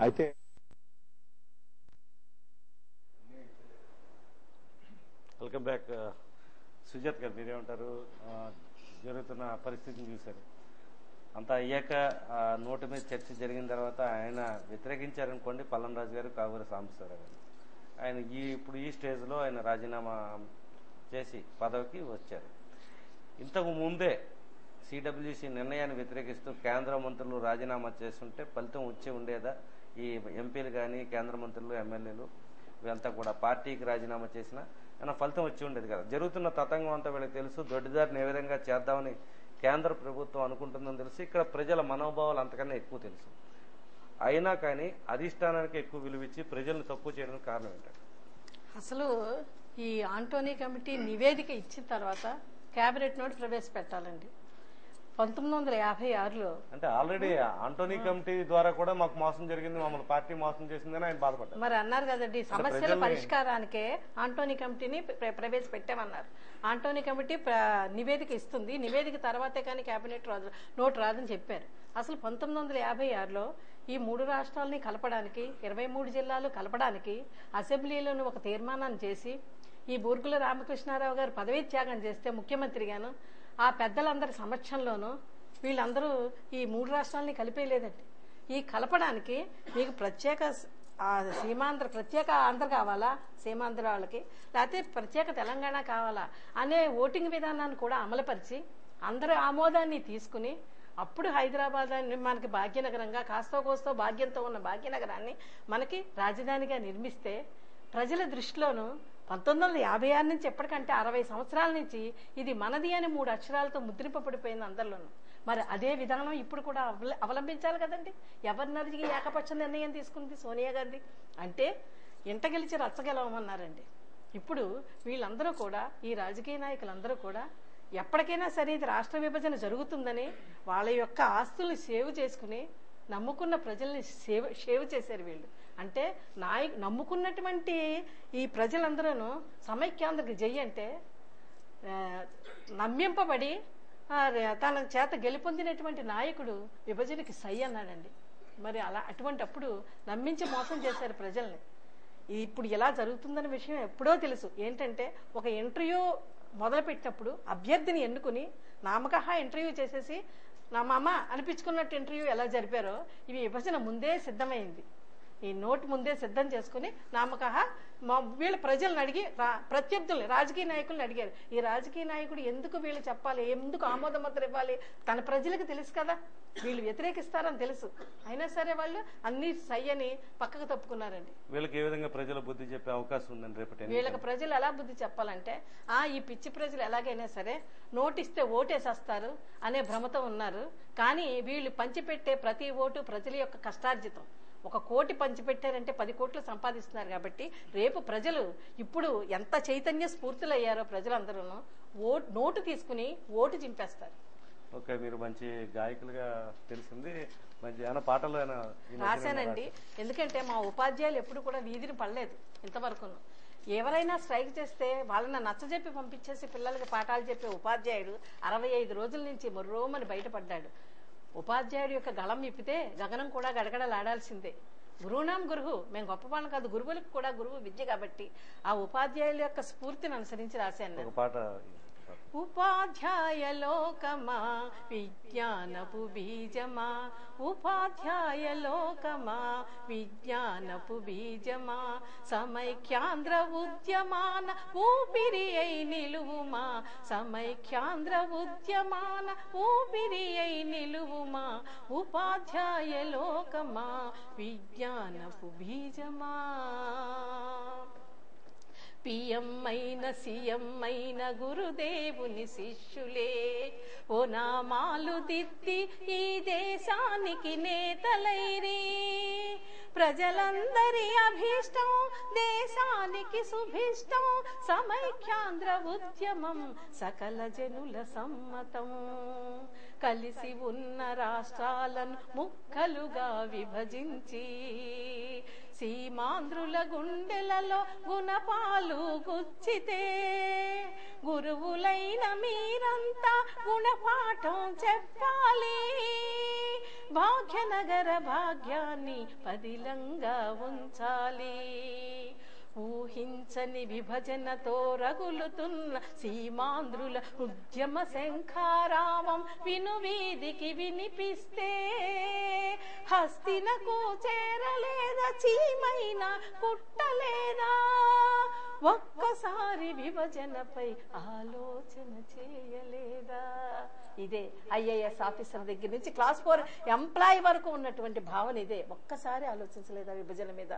అయితే వెల్కమ్ బ్యాక్. సుజాత్ గారు మీరేమంటారు? జరుగుతున్న పరిస్థితిని చూశారు, అంతా అయ్యాక నోటు మీద చర్చ జరిగిన తర్వాత ఆయన వ్యతిరేకించారనుకోండి పల్లం రాజు గారు, కావూరి సాంబశివరావు గారు. ఆయన ఇప్పుడు ఈ స్టేజ్లో ఆయన రాజీనామా చేసి పదవికి వచ్చారు. ఇంతకు ముందే సిడబ్ల్యూసి నిర్ణయాన్ని వ్యతిరేకిస్తూ కేంద్ర మంత్రులు రాజీనామా చేస్తుంటే ఫలితం వచ్చి ఉండేదా? ఈ ఎంపీలు కానీ కేంద్ర మంత్రులు ఎమ్మెల్యేలు వీళ్ళంతా కూడా పార్టీకి రాజీనామా చేసినా ఏమైనా ఫలితం వచ్చి ఉండేది కదా. జరుగుతున్న తతంగం అంతా వీళ్ళకి తెలుసు. దొడ్డిదారిని ఏ విధంగా చేద్దామని కేంద్ర ప్రభుత్వం అనుకుంటుందని తెలుసు. ఇక్కడ ప్రజల మనోభావాలు అంతకన్నా ఎక్కువ తెలుసు. అయినా కానీ అధిష్టానానికి ఎక్కువ విలువిచ్చి ప్రజలను తక్కువ చేయడానికి కారణం ఏంటంటే, అసలు ఈ ఆంటోనీ కమిటీ నివేదిక ఇచ్చిన తర్వాత కేబినెట్ నోట్ ప్రవేశపెట్టాలండి. 1956లో అంటే ఆల్రెడీ ఆంటోనీ కమిటీ ద్వారా కూడా మాకు మోసం జరిగింది, మమ్మల్ని పార్టీ మోసం చేసిందని ఆయన బాధపడ్డారు. మరి అన్నారు కదండి, సమస్యల పరిష్కారానికే ఆంటోనీ కమిటీని ప్రవేశపెట్టామన్నారు. ఆంటోనీ కమిటీ నివేదిక ఇస్తుంది, నివేదిక తర్వాతే కానీ కేబినెట్ నోట్ రాదని చెప్పారు. అసలు 1956లో ఈ 3 రాష్ట్రాలని కలపడానికి, 23 జిల్లాలు కలపడానికి అసెంబ్లీలోని ఒక తీర్మానాన్ని చేసి ఈ బూర్గుల రామకృష్ణారావు గారు పదవీ త్యాగం చేస్తే ముఖ్యమంత్రిగాను ఆ పెద్దలందరి సమక్షంలోనూ వీళ్ళందరూ ఈ 3 రాష్ట్రాలని కలిపేయలేదండి. ఈ కలపడానికి మీకు ప్రత్యేక ప్రత్యేక ఆంధ్ర కావాలా సీమాంధ్ర వాళ్ళకి, లేకపోతే ప్రత్యేక తెలంగాణ కావాలా అనే ఓటింగ్ విధానాన్ని కూడా అమలుపరిచి అందరూ ఆమోదాన్ని తీసుకుని అప్పుడు హైదరాబాద్ మనకి భాగ్యనగరంగా కాస్తో కోస్తో భాగ్యంతో ఉన్న భాగ్యనగరాన్ని మనకి రాజధానిగా నిర్మిస్తే ప్రజల దృష్టిలోనూ 1956 నుంచి ఎప్పటికంటే 60 సంవత్సరాల నుంచి ఇది మనది అని 3 అక్షరాలతో ముద్రింపబడిపోయింది అందరిలోనూ. మరి అదే విధానం ఇప్పుడు కూడా అవలంబించాలి కదండి. ఎవరిని అడిగి ఏకపక్ష నిర్ణయం తీసుకుంది సోనియా గాంధీ. అంటే ఇంట గెలిచి రచ్చగెలవమన్నారండి. ఇప్పుడు వీళ్ళందరూ కూడా, ఈ రాజకీయ నాయకులందరూ కూడా ఎప్పటికైనా సరే ఇది రాష్ట్ర విభజన జరుగుతుందని వాళ్ళ యొక్క ఆస్తులు సేవ్ చేసుకుని నమ్ముకున్న ప్రజల్ని సేవ్ చేశారు వీళ్ళు. అంటే నమ్ముకున్నటువంటి ఈ ప్రజలందరూ సమైక్యాంధ్రకి జై అంటే నమ్మింపబడి తన చేత గెలుపొందినటువంటి నాయకుడు విభజనకి సై అన్నాడండి. మరి అటువంటి అప్పుడు నమ్మించి మోసం చేశారు ప్రజల్ని. ఇప్పుడు ఇలా జరుగుతుందన్న విషయం ఎప్పుడో తెలుసు. ఏంటంటే ఒక ఇంటర్వ్యూ మొదలుపెట్టినప్పుడు అభ్యర్థిని ఎన్నుకుని నామకహ ఇంటర్వ్యూ చేసేసి నా మామ అనిపించుకున్నట్టు ఇంటర్వ్యూ ఎలా జరిపారో ఇవి విభజన ముందే సిద్ధమైంది. ఈ నోటు ముందే సిద్ధం చేసుకుని నామకహ వీళ్ళ ప్రజలను అడిగి ప్రత్యర్థుల్ని రాజకీయ నాయకుల్ని అడిగారు. ఈ రాజకీయ నాయకుడు ఎందుకు వీళ్ళు చెప్పాలి, ఎందుకు ఆమోద ముద్ర ఇవ్వాలి, తన ప్రజలకు తెలుసు కదా వీళ్ళు వ్యతిరేకిస్తారని తెలుసు. అయినా సరే వాళ్ళు అన్ని సై అని పక్కకు తప్పుకున్నారండి. వీళ్ళకి ఏ విధంగా ప్రజలు బుద్ధి చెప్పే అవకాశం ఉందండి రేపటి? వీళ్ళకి ప్రజలు ఎలా బుద్ధి చెప్పాలంటే ఈ పిచ్చి ప్రజలు ఎలాగైనా సరే నోటిస్తే ఓటేసేస్తారు అనే భ్రమతో ఉన్నారు. కానీ వీళ్ళు పంచిపెట్టే ప్రతి ఓటు ప్రజల యొక్క కష్టార్జితం. 1 కోటి పంచిపెట్టారంటే 10 కోట్లు సంపాదిస్తున్నారు. కాబట్టి రేపు ప్రజలు ఇప్పుడు ఎంత చైతన్య స్ఫూర్తులు అయ్యారో ప్రజలందరూ నోటు తీసుకుని ఓటు చింపేస్తారు. ఓకే, మీరు మంచి గాయకులుగా తెలిసింది, మంచి ఏమైనా పాటలు రాశానండి. ఎందుకంటే మా ఉపాధ్యాయులు ఎప్పుడు కూడా వీధిని పడలేదు ఇంతవరకు. ఎవరైనా స్ట్రైక్ చేస్తే వాళ్ళని నచ్చజెప్పి పంపించేసి పిల్లలకి పాఠాలు చెప్పే ఉపాధ్యాయుడు 65 రోజుల నుంచి మొర్రోమని బయటపడ్డాడు. ఉపాధ్యాయుడు యొక్క గళం విప్పితే గగనం కూడా గడగడలాడాల్సిందే. గురువునాం గురువు, మేము గొప్ప వాళ్ళం కాదు, గురువులకు కూడా గురువు విద్య. కాబట్టి ఆ ఉపాధ్యాయుల యొక్క స్ఫూర్తిని అనుసరించి రాశాను. ఉపాధ్యాయ లోకమా విజ్ఞానపు బీజమా, ఉపాధ్యాయ లోకమా విజ్ఞానపు బీజమా, సమైక్యాంధ్ర ఉద్యమాన ఊపిరి అయి నిలువుమా, సమైక్యాంధ్ర ఉద్యమాన ఊపిరి అయి నిలువుమా, ఉపాధ్యాయ లోకమా విజ్ఞానపు బీజమా. పిఎం అయిన సీఎం అయిన గురుదేవుని శిష్యులే ఓ నామాలు దిద్ది ఈ దేశానికి నేతలైరి. ప్రజలందరి అభీష్టం దేశానికి సుభిష్టం, సమైక్యాంధ్ర ఉద్యమం సకల జనుల సమ్మతం. కలిసి ఉన్న రాష్ట్రాలను ముక్కలుగా విభజించి సీమాంధ్రుల గుండెలలో గుణపాలు గుచ్చితే, గురువులైన మీరంతా గుణపాఠం చెప్పాలి. భాగ్యనగర భాగ్యాన్ని పదిలంగా ఉంచాలి. ఊహించని విభజనతో రగులుతున్న సీమాంధ్రుల ఉద్యమ శంఖారావం వినువీధికి వినిపిస్తే, హస్తినకు చేరలేదా చీమైన కుట్టలేదా, ఒక్కసారి విభజనపై ఆలోచన చేయలేదా. ఇదే. ఐఏఎస్ ఆఫీసర్ దగ్గర నుంచి క్లాస్ 4 ఎంప్లాయీ వరకు ఉన్నటువంటి భావన ఇదే. ఒక్కసారి ఆలోచించలేదా విభజన మీద?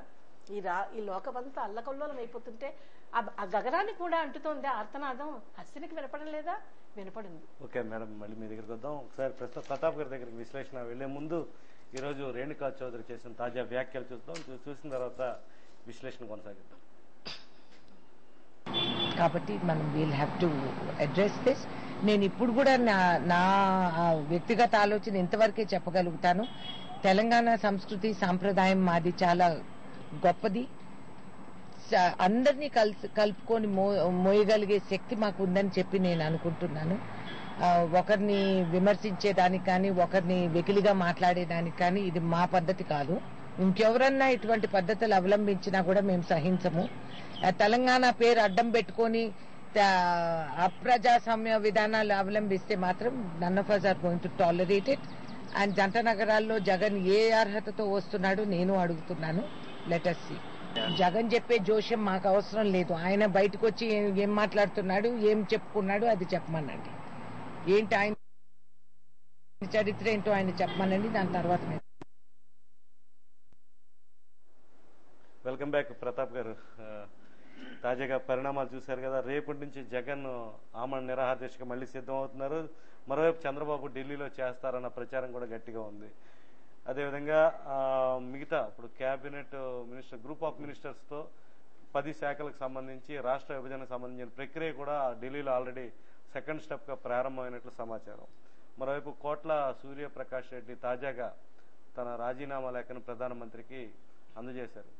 ఈ లోకమంతా అల్లకల్లోలం అయిపోతుంటే ఆ గగనానికి కూడా అంటుతోంది ఆర్తనాదం. హస్తినికి వినపడం లేదా? వినపడింది. ఓకే మేడం, మళ్ళీ మీ దగ్గరికి వద్దాం. ఒకసారి ప్రస్తుతం ప్రతాప్ గారి దగ్గరికి విశ్లేషణ వెళ్లే ముందు ఈరోజు రేణుకా చౌదరి చేసిన తాజా వ్యాఖ్యలు చూస్తాం. చూసిన తర్వాత విశ్లేషణ కొనసాగిద్దాం. కాబట్టి మనం we'll have to address this. నేను ఇప్పుడు కూడా నా వ్యక్తిగత ఆలోచన ఇంతవరకే చెప్పగలుగుతాను. తెలంగాణ సంస్కృతి సాంప్రదాయం మాది చాలా గొప్పది. అందరినీ కలుపుకొని మోయగలిగే శక్తి మాకు ఉందని చెప్పి నేను అనుకుంటున్నాను. ఒకరిని విమర్శించేదానికి కానీ ఒకరిని వెకిలిగా మాట్లాడేదానికి కానీ ఇది మా పద్ధతి కాదు. ఇంకెవరన్నా ఇటువంటి పద్ధతులు అవలంబించినా కూడా మేము సహించము. తెలంగాణ పేరు అడ్డం పెట్టుకొని అప్రజాస్వామ్య విధానాలు అవలంబిస్తే మాత్రం none of us are going to tolerate it. And జంట నగరాల్లో జగన్ ఏ అర్హతతో వస్తున్నాడో నేను అడుగుతున్నాను. Let us see. జగన్ చెప్పే జోష్యం మాకు అవసరం లేదు. ఆయన బయటకు వచ్చి ఏం మాట్లాడుతున్నాడు, ఏం చెప్పుకున్నాడు అది చెప్పమనండి. ఏంటి ఆయన చరిత్ర ఏంటో ఆయన చెప్పమనండి. దాని తర్వాత వెల్కమ్ బ్యాక్ ప్రతాప్ గారు. తాజాగా పరిణామాలు చూశారు కదా. రేపటి నుంచి జగన్ ఆమరణ నిరాహార దీక్షకు మళ్లీ సిద్ధం అవుతున్నారు. మరోవైపు చంద్రబాబు ఢిల్లీలో చేస్తారన్న ప్రచారం కూడా గట్టిగా ఉంది. అదేవిధంగా మిగతా ఇప్పుడు cabinet minister group of ministers తో 10 శాఖలకు సంబంధించి రాష్ట్ర విభజనకు సంబంధించిన ప్రక్రియ కూడా ఢిల్లీలో ఆల్రెడీ సెకండ్ స్టెప్ గా ప్రారంభమైనట్లు సమాచారం. మరోవైపు కోట్ల సూర్యప్రకాష్ రెడ్డి తాజాగా తన రాజీనామా లేఖను ప్రధానమంత్రికి అందజేశారు.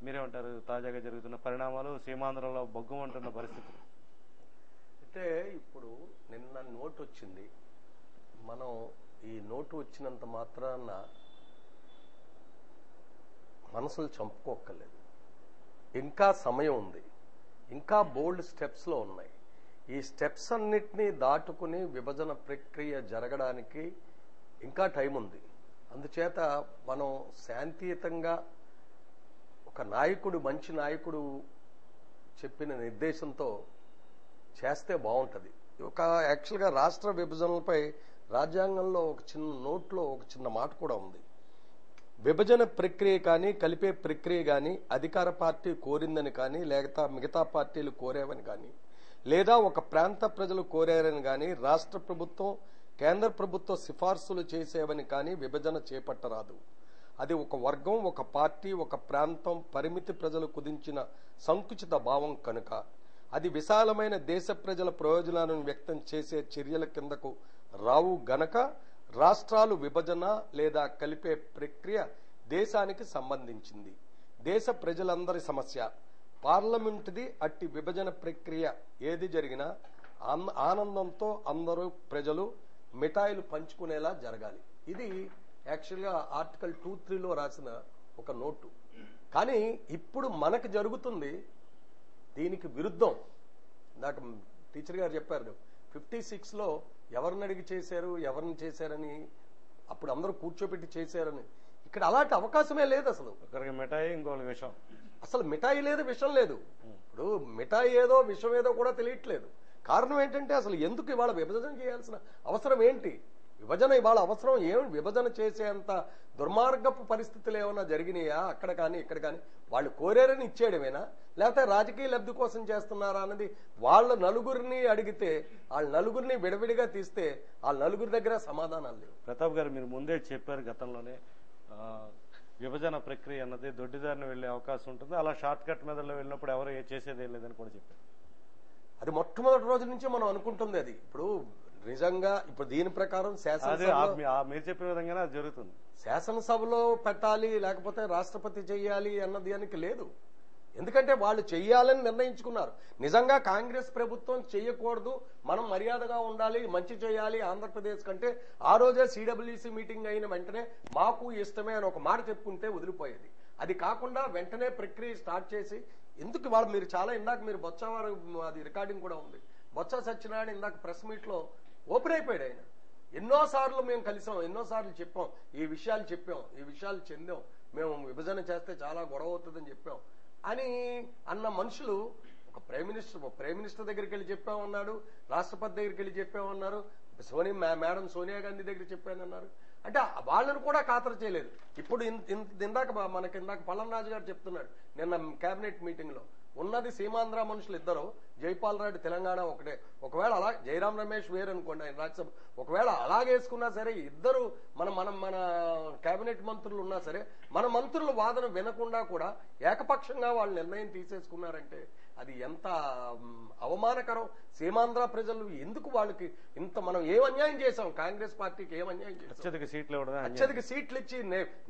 మీరేమంటారు తాజాగా జరుగుతున్న పరిణామాలు, సీమాంధ్రంలో బొగ్గుమంటున్న పరిస్థితులు? అంటే ఇప్పుడు నిన్న నోటు వచ్చింది. మనం ఈ నోటు వచ్చినంత మాత్రాన మనసులు చంపుకోక్కర్లేదు. ఇంకా సమయం ఉంది. ఇంకా బోల్డ్ స్టెప్స్ లో ఉన్నాయి. ఈ స్టెప్స్ అన్నిటినీ దాటుకుని విభజన ప్రక్రియ జరగడానికి ఇంకా టైం ఉంది. అందుచేత మనం శాంతియుతంగా ఒక నాయకుడు, మంచి నాయకుడు చెప్పిన నిర్దేశంతో చేస్తే బాగుంటుంది. ఒక యాక్చువల్గా రాష్ట్ర విభజనలపై రాజ్యాంగంలో ఒక చిన్న నోట్లో ఒక చిన్న మాట కూడా ఉంది. విభజన ప్రక్రియ కానీ కలిపే ప్రక్రియ కానీ అధికార పార్టీ కోరిందని కానీ లేక మిగతా పార్టీలు కోరేవని కానీ లేదా ఒక ప్రాంత ప్రజలు కోరారని కానీ రాష్ట్ర ప్రభుత్వం కేంద్ర ప్రభుత్వ సిఫార్సులు చేసేవని కానీ విభజన చేపట్టరాదు. అది ఒక వర్గం, ఒక పార్టీ, ఒక ప్రాంతం, పరిమితి ప్రజలు కుదించిన సంకుచిత భావం కనుక అది విశాలమైన దేశ ప్రజల ప్రయోజనాలను వ్యక్తం చేసే చర్యల కిందకు రావు గనక రాష్ట్రాలు విభజన లేదా కలిపే ప్రక్రియ దేశానికి సంబంధించింది. దేశ ప్రజలందరి సమస్య. పార్లమెంటుది. అట్టి విభజన ప్రక్రియ ఏది జరిగినా ఆనందంతో అందరూ ప్రజలు మిఠాయిలు పంచుకునేలా జరగాలి. ఇది యాక్చువల్గా ఆర్టికల్ 2(3)లో రాసిన ఒక నోటు. కానీ ఇప్పుడు మనకు జరుగుతుంది దీనికి విరుద్ధం. నాకు టీచర్ గారు చెప్పారు 56లో ఎవరిని అడిగి చేశారు, ఎవరిని చేశారని, అప్పుడు అందరూ కూర్చోబెట్టి చేశారని. ఇక్కడ అలాంటి అవకాశమే లేదు. అసలు ఒకరికి మిఠాయి, ఇంకోటి విషం. అసలు మిఠాయి లేదు, విషం లేదు. ఇప్పుడు మిఠాయి ఏదో విషం ఏదో కూడా తెలియట్లేదు. కారణం ఏంటంటే అసలు ఎందుకు ఇవాళ విభజన చేయాల్సిన అవసరం ఏంటి? విభజన ఇవాళ అవసరం ఏమి? విభజన చేసేంత దుర్మార్గపు పరిస్థితులు ఏమైనా జరిగినాయా అక్కడ కానీ ఇక్కడ కానీ? వాళ్ళు కోరారని ఇచ్చేయడమేనా, లేకపోతే రాజకీయ లబ్ధి కోసం చేస్తున్నారా అన్నది వాళ్ళ నలుగురిని అడిగితే వాళ్ళ నలుగురిని విడవిడిగా తీస్తే వాళ్ళ నలుగురి దగ్గర సమాధానాలు లేవు. ప్రతాప్ గారు, మీరు ముందే చెప్పారు గతంలోనే విభజన ప్రక్రియ అన్నది దొడ్డిదారిని వెళ్లే అవకాశం ఉంటుంది. అలా షార్ట్ కట్ మెథడ్లో వెళ్ళినప్పుడు ఎవరు చేసేదేం లేదని కూడా చెప్పారు. అది మొట్టమొదటి రోజు నుంచి మనం అనుకుంటుంది. అది ఇప్పుడు నిజంగా ఇప్పుడు దీని ప్రకారం మీరు చెప్పిన విధంగానే అది జరుగుతుంది. శాసనసభలో పెట్టాలి లేకపోతే రాష్ట్రపతి చెయ్యాలి అన్నది దానికి లేదు. ఎందుకంటే వాళ్ళు చెయ్యాలని నిర్ణయించుకున్నారు. నిజంగా కాంగ్రెస్ ప్రభుత్వం చెయ్యకూడదు, మనం మర్యాదగా ఉండాలి, మంచి చేయాలి ఆంధ్రప్రదేశ్ కంటే ఆ రోజే సిడబ్ల్యూసీ మీటింగ్ అయిన వెంటనే మాకు ఇష్టమే అని ఒక మాట చెప్పుకుంటే వదిలిపోయేది. అది కాకుండా వెంటనే ప్రక్రియ స్టార్ట్ చేసి ఎందుకు వాళ్ళు మీరు చాలా ఇందాక మీరు బొత్సవారు అది రికార్డింగ్ కూడా ఉంది. బొత్స సత్యనారాయణ ఇందాక ప్రెస్ మీట్ లో ఓపెన్ అయిపోయాడు. ఆయన ఎన్నోసార్లు మేము కలిసాం, ఎన్నోసార్లు చెప్పాం, ఈ విషయాలు చెప్పాం, ఈ విషయాలు చెందాం, మేము విభజన చేస్తే చాలా గొడవ అవుతుందని చెప్పాం అని అన్న మనుషులు ఒక ప్రైమ్ మినిస్టర్ దగ్గరికి వెళ్ళి చెప్పామన్నాడు, రాష్ట్రపతి దగ్గరికి వెళ్ళి చెప్పామన్నారు, మేడం సోనియా గాంధీ దగ్గర చెప్పానన్నారు. అంటే వాళ్ళని కూడా ఖాతరు చేయలేదు. ఇప్పుడు ఇందాక పల్లనరాజు గారు చెప్తున్నాడు నిన్న కేబినెట్ మీటింగ్ లో, ఉన్నది సీమాంధ్ర మనుషులు ఇద్దరు, జైపాల్ రెడ్డి తెలంగాణ ఒకటే. ఒకవేళ అలా జయరాం రమేష్ వేరు అనుకోండి ఆయన రాజ్యసభ, ఒకవేళ అలాగేసుకున్నా సరే ఇద్దరు మన కేబినెట్ మంత్రులు ఉన్నా సరే మన మంత్రుల వాదన వినకుండా కూడా ఏకపక్షంగా వాళ్ళు నిర్ణయం తీసేసుకున్నారంటే అది ఎంత అవమానకరం. సీమాంధ్ర ప్రజలు ఎందుకు వాళ్ళకి ఇంత మనం ఏం అన్యాయం చేశాం? కాంగ్రెస్ పార్టీకి ఏం అన్యాయం చేశాం? అత్యధిక సీట్లు ఇచ్చి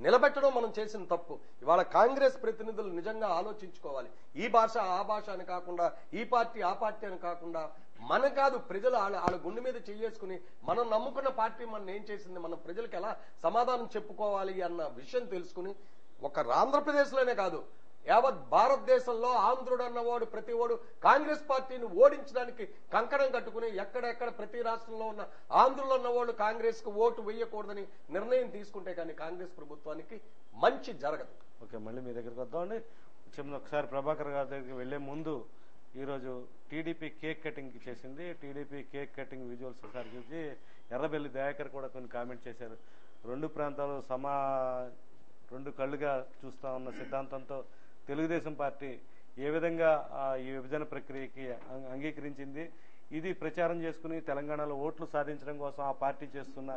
నిలబెట్టడం మనం చేసిన తప్పు. ఇవాళ కాంగ్రెస్ ప్రతినిధులు నిజంగా ఆలోచించుకోవాలి. ఈ భాష ఆ భాష అని కాకుండా, ఈ పార్టీ ఆ పార్టీ అని కాకుండా, మన కాదు ప్రజలు వాళ్ళ గుండె మీద చెయ్యేసుకుని మనం నమ్ముకున్న పార్టీ మనం ఏం చేసింది, మనం ప్రజలకు ఎలా సమాధానం చెప్పుకోవాలి అన్న విషయం తెలుసుకుని, ఒక ఆంధ్రప్రదేశ్ లోనే కాదు యావత్ భారతదేశంలో ఆంధ్రుడు అన్నవాడు ప్రతి వాడు కాంగ్రెస్ పార్టీని ఓడించడానికి కంకణం కట్టుకుని ఎక్కడెక్కడ ప్రతి రాష్ట్రంలో ఉన్న ఆంధ్రులు అన్నవాళ్ళు కాంగ్రెస్ కు ఓటు వేయకూడదని నిర్ణయం తీసుకుంటే కానీ కాంగ్రెస్ ప్రభుత్వానికి మంచి జరగదు. ఓకే, మళ్ళీ మీ దగ్గరికి వద్దామండి. ఒకసారి ప్రభాకర్ గారి దగ్గరికి వెళ్లే ముందు ఈరోజు టీడీపీ కేక్ కటింగ్ చేసింది. టీడీపీ కేక్ కటింగ్ విజువల్స్ ఒకసారి చూసి ఎర్రబెల్లి దయాకర్ కూడా కొన్ని కామెంట్ చేశారు. రెండు ప్రాంతాలు రెండు కళ్ళుగా చూస్తా ఉన్న సిద్ధాంతంతో తెలుగుదేశం పార్టీ ఏ విధంగా ఈ విభజన ప్రక్రియకి అంగీకరించింది, ఇది ప్రచారం చేసుకుని తెలంగాణలో ఓట్లు సాధించడం కోసం ఆ పార్టీ చేస్తున్న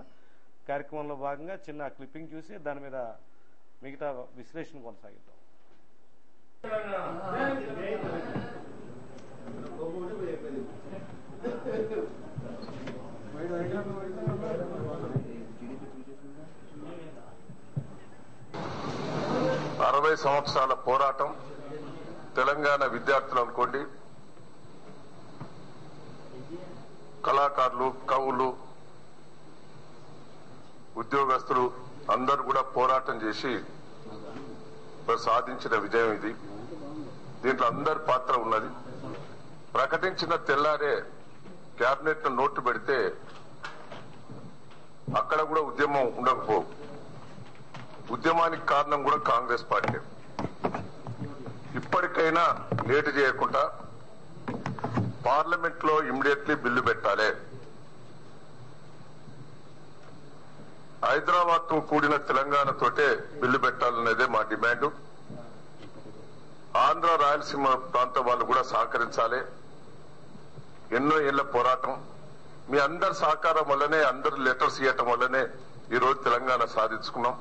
కార్యక్రమంలో భాగంగా చిన్న క్లిప్పింగ్ చూసి దాని మీద మిగతా విశ్లేషణ కొనసాగిద్దాం. అరవై సంవత్సరాల పోరాటం తెలంగాణ విద్యార్థులు అనుకోండి, కళాకారులు, కవులు, ఉద్యోగస్తులు అందరూ కూడా పోరాటం చేసి సాధించిన విజయం ఇది. దీంట్లో అందరి పాత్ర ఉన్నది. ప్రకటించిన తెల్లారే కేబినెట్ నోటు పెడితే అక్కడ కూడా ఉద్యమం ఉండకపోవు. ఉద్యమానికి కారణం కూడా కాంగ్రెస్ పార్టీ. ఇప్పటికైనా లేటు చేయకుండా పార్లమెంట్ లో ఇమ్మీడియట్లీ బిల్లు పెట్టాలి. హైదరాబాద్ తో కూడిన తెలంగాణతోటే బిల్లు పెట్టాలనేదే మా డిమాండ్. ఆంధ్ర రాయలసీమ ప్రాంతం వాళ్ళు కూడా సహకరించాలి. ఎన్నో ఏళ్ల పోరాటం, మీ అందరి సహకారం వల్లనే, అందరు లెటర్స్ ఇవ్వటం వల్లనే ఈ రోజు తెలంగాణ సాధించుకున్నాం.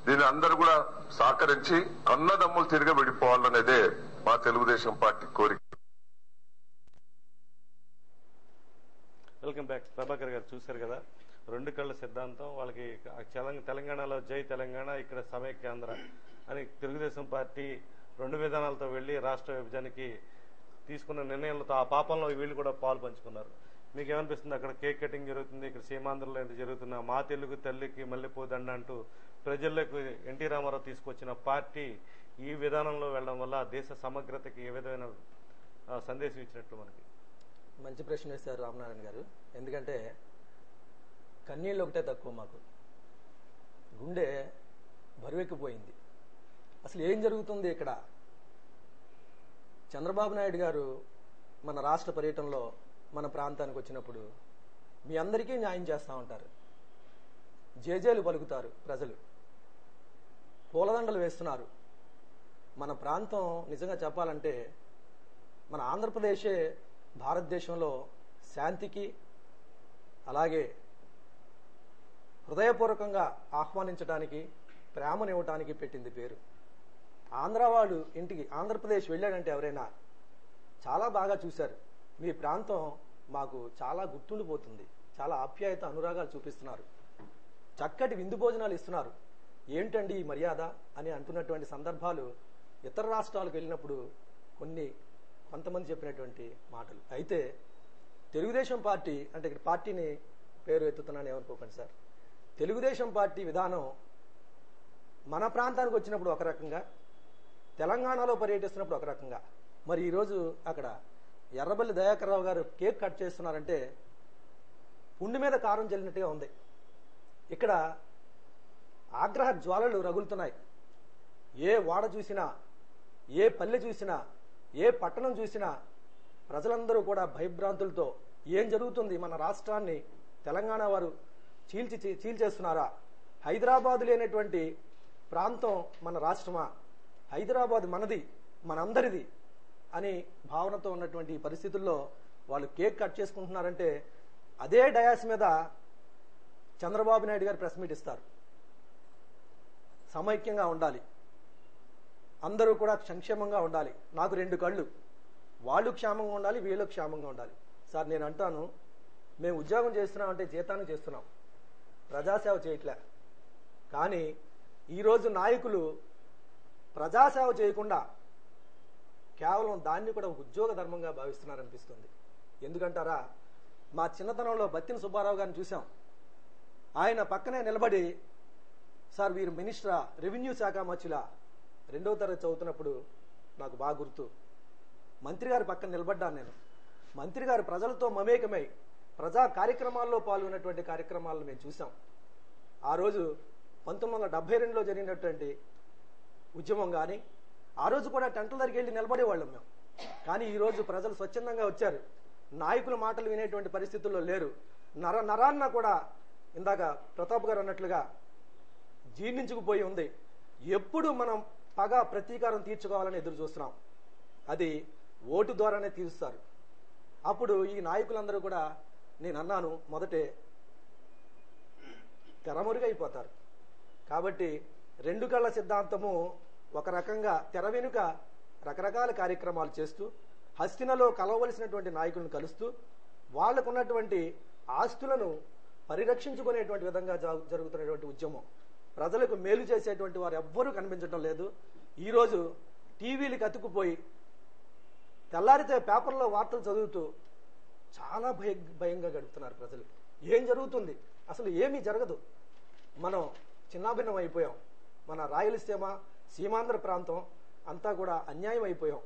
దీన్ని అందరూ కూడా సహకరించి అన్నదమ్ములు తిరిగి విడిపోవాలనేదే మా తెలుగుదేశం పార్టీ కోరిక. Welcome back. ప్రభాకర్ గారు చూశారు కదా, రెండు కళ్ళ సిద్ధాంతం. వాళ్ళకి తెలంగాణలో జై తెలంగాణ, ఇక్కడ సమైక్యాంధ్ర అని తెలుగుదేశం పార్టీ రెండు విధానాలతో వెళ్లి రాష్ట్ర విభజనకి తీసుకున్న నిర్ణయాలతో ఆ పాపంలో వీళ్ళు కూడా పాలు పంచుకున్నారు. మీకు ఏమనిపిస్తుంది? అక్కడ కేక్ కటింగ్ జరుగుతుంది, ఇక్కడ సీమాంధ్రలో ఎంత జరుగుతున్నా మా తెలుగు తల్లికి మల్లెపూదండ అంటూ ప్రజల్లోకి ఎన్టీ రామారావు తీసుకొచ్చిన పార్టీ ఈ విధానంలో వెళ్లడం వల్ల దేశ సమగ్రతకి ఏ విధమైన సందేశం ఇచ్చినట్టు మనకి? మంచి ప్రశ్న వేశారు రామనారాయణ గారు. ఎందుకంటే కన్నీళ్ళు ఒకటే తక్కువ, మాకు గుండె బరువెక్కిపోయింది. అసలు ఏం జరుగుతుంది ఇక్కడ? చంద్రబాబు నాయుడు గారు మన రాష్ట్ర పర్యటనలో మన ప్రాంతానికి వచ్చినప్పుడు మీ అందరికీ న్యాయం చేస్తూ ఉంటారు, జేజేలు పలుకుతారు, ప్రజలు పూలదండలు వేస్తున్నారు. మన ప్రాంతం నిజంగా చెప్పాలంటే మన ఆంధ్రప్రదేశే భారతదేశంలో శాంతికి అలాగే హృదయపూర్వకంగా ఆహ్వానించడానికి, ప్రేమనివ్వటానికి పెట్టింది పేరు. ఆంధ్ర వాళ్ళు ఇంటికి ఆంధ్రప్రదేశ్ వెళ్ళాడంటే ఎవరైనా చాలా బాగా చూశారు, మీ ప్రాంతం మాకు చాలా గుర్తుండిపోతుంది, చాలా ఆప్యాయత అనురాగాలు చూపిస్తున్నారు, చక్కటి విందు భోజనాలు ఇస్తున్నారు, ఏంటండి ఈ మర్యాద అని అంటున్నటువంటి సందర్భాలు ఇతర రాష్ట్రాలకు వెళ్ళినప్పుడు కొంతమంది చెప్పినటువంటి మాటలు. అయితే తెలుగుదేశం పార్టీ అంటే ఇక్కడ పార్టీని పేరు ఎత్తుతున్నాను ఏమనుకోకండి సార్, తెలుగుదేశం పార్టీ విధానం మన ప్రాంతానికి వచ్చినప్పుడు ఒక రకంగా, తెలంగాణలో పర్యటిస్తున్నప్పుడు ఒక రకంగా, మరి ఈరోజు అక్కడ ఎర్రబెల్లి దయాకర్ రావు గారు కేక్ కట్ చేస్తున్నారంటే పుండి మీద కారం చల్లినట్టుగా ఉంది. ఇక్కడ ఆగ్రహ జ్వాలలు రగులుతున్నాయి. ఏ వాడ చూసినా, ఏ పల్లె చూసినా, ఏ పట్టణం చూసినా ప్రజలందరూ కూడా భయభ్రాంతులతో ఏం జరుగుతుంది? మన రాష్ట్రాన్ని తెలంగాణ వారు చీల్చేస్తున్నారా? హైదరాబాద్ లేనటువంటి ప్రాంతం మన రాష్ట్రమా? హైదరాబాద్ మనది, మనందరిది అని భావనతో ఉన్నటువంటి ఈ పరిస్థితుల్లో వాళ్ళు కేక్ కట్ చేసుకుంటున్నారంటే అదే డయాస్ మీద చంద్రబాబు నాయుడు గారు ప్రెస్ మీట్ ఇస్తారు. సమైక్యంగా ఉండాలి, అందరూ కూడా సంక్షేమంగా ఉండాలి, నాకు 2 కళ్ళు, వాళ్ళు క్షేమంగా ఉండాలి, వీళ్ళు క్షేమంగా ఉండాలి. సార్ నేను అంటాను, మేము ఉద్యోగం చేస్తున్నాం అంటే జీతాన్ని చేస్తున్నాం, ప్రజాసేవ చేయట్లే. కానీ ఈరోజు నాయకులు ప్రజాసేవ చేయకుండా కేవలం దాన్ని కూడా ఉద్యోగ ధర్మంగా భావిస్తున్నారనిపిస్తుంది. ఎందుకంటారా, మా చిన్నతనంలో బత్తిన సుబ్బారావు గారిని చూసాం. ఆయన పక్కనే నిలబడి, సార్ వీరు మినిస్టరా, రెవెన్యూ శాఖ మచ్చిలా, 2వ తరగతి చదువుతున్నప్పుడు నాకు బాగా గుర్తు. మంత్రి గారి పక్కన నిలబడ్డాను నేను. మంత్రి గారు ప్రజలతో మమేకమై ప్రజా కార్యక్రమాల్లో పాల్గొన్నటువంటి కార్యక్రమాలను మేము చూసాం. ఆ రోజు 1972లో జరిగినటువంటి ఉద్యమం కానీ, ఆ రోజు కూడా టెంట్ల దగ్గరికి వెళ్ళి నిలబడేవాళ్ళం మేము. కానీ ఈరోజు ప్రజలు స్వచ్ఛందంగా వచ్చారు, నాయకుల మాటలు వినేటువంటి పరిస్థితుల్లో లేరు. నరాన్న కూడా ఇందాక ప్రతాప్ గారు అన్నట్లుగా జీర్ణించుకుపోయి ఉంది. ఎప్పుడు మనం పగ ప్రతీకారం తీర్చుకోవాలని ఎదురు చూస్తున్నాం. అది ఓటు ద్వారానే తీరుస్తారు. అప్పుడు ఈ నాయకులందరూ కూడా, నేను అన్నాను మొదటే, తెరమరుగైపోతారు. కాబట్టి 2 కళ్ళ సిద్ధాంతము ఒక రకంగా తెర వెనుక రకరకాల కార్యక్రమాలు చేస్తూ, హస్తినలో కలవలసినటువంటి నాయకులను కలుస్తూ, వాళ్లకున్నటువంటి ఆస్తులను పరిరక్షించుకునేటువంటి విధంగా జరుగుతున్నటువంటి ఉద్యమం. ప్రజలకు మేలు చేసేటువంటి వారు ఎవ్వరూ కనిపించడం లేదు. ఈరోజు టీవీలకు అతుక్కుపోయి తెల్లారితే పేపర్లో వార్తలు చదువుతూ చాలా భయంగా గడుపుతున్నారు ప్రజలు. ఏం జరుగుతుంది? అసలు ఏమీ జరగదు. మనం చిన్నాభిన్నం అయిపోయాం. మన రాయలసీమ, సీమాంధ్ర ప్రాంతం అంతా కూడా అన్యాయం అయిపోయాం.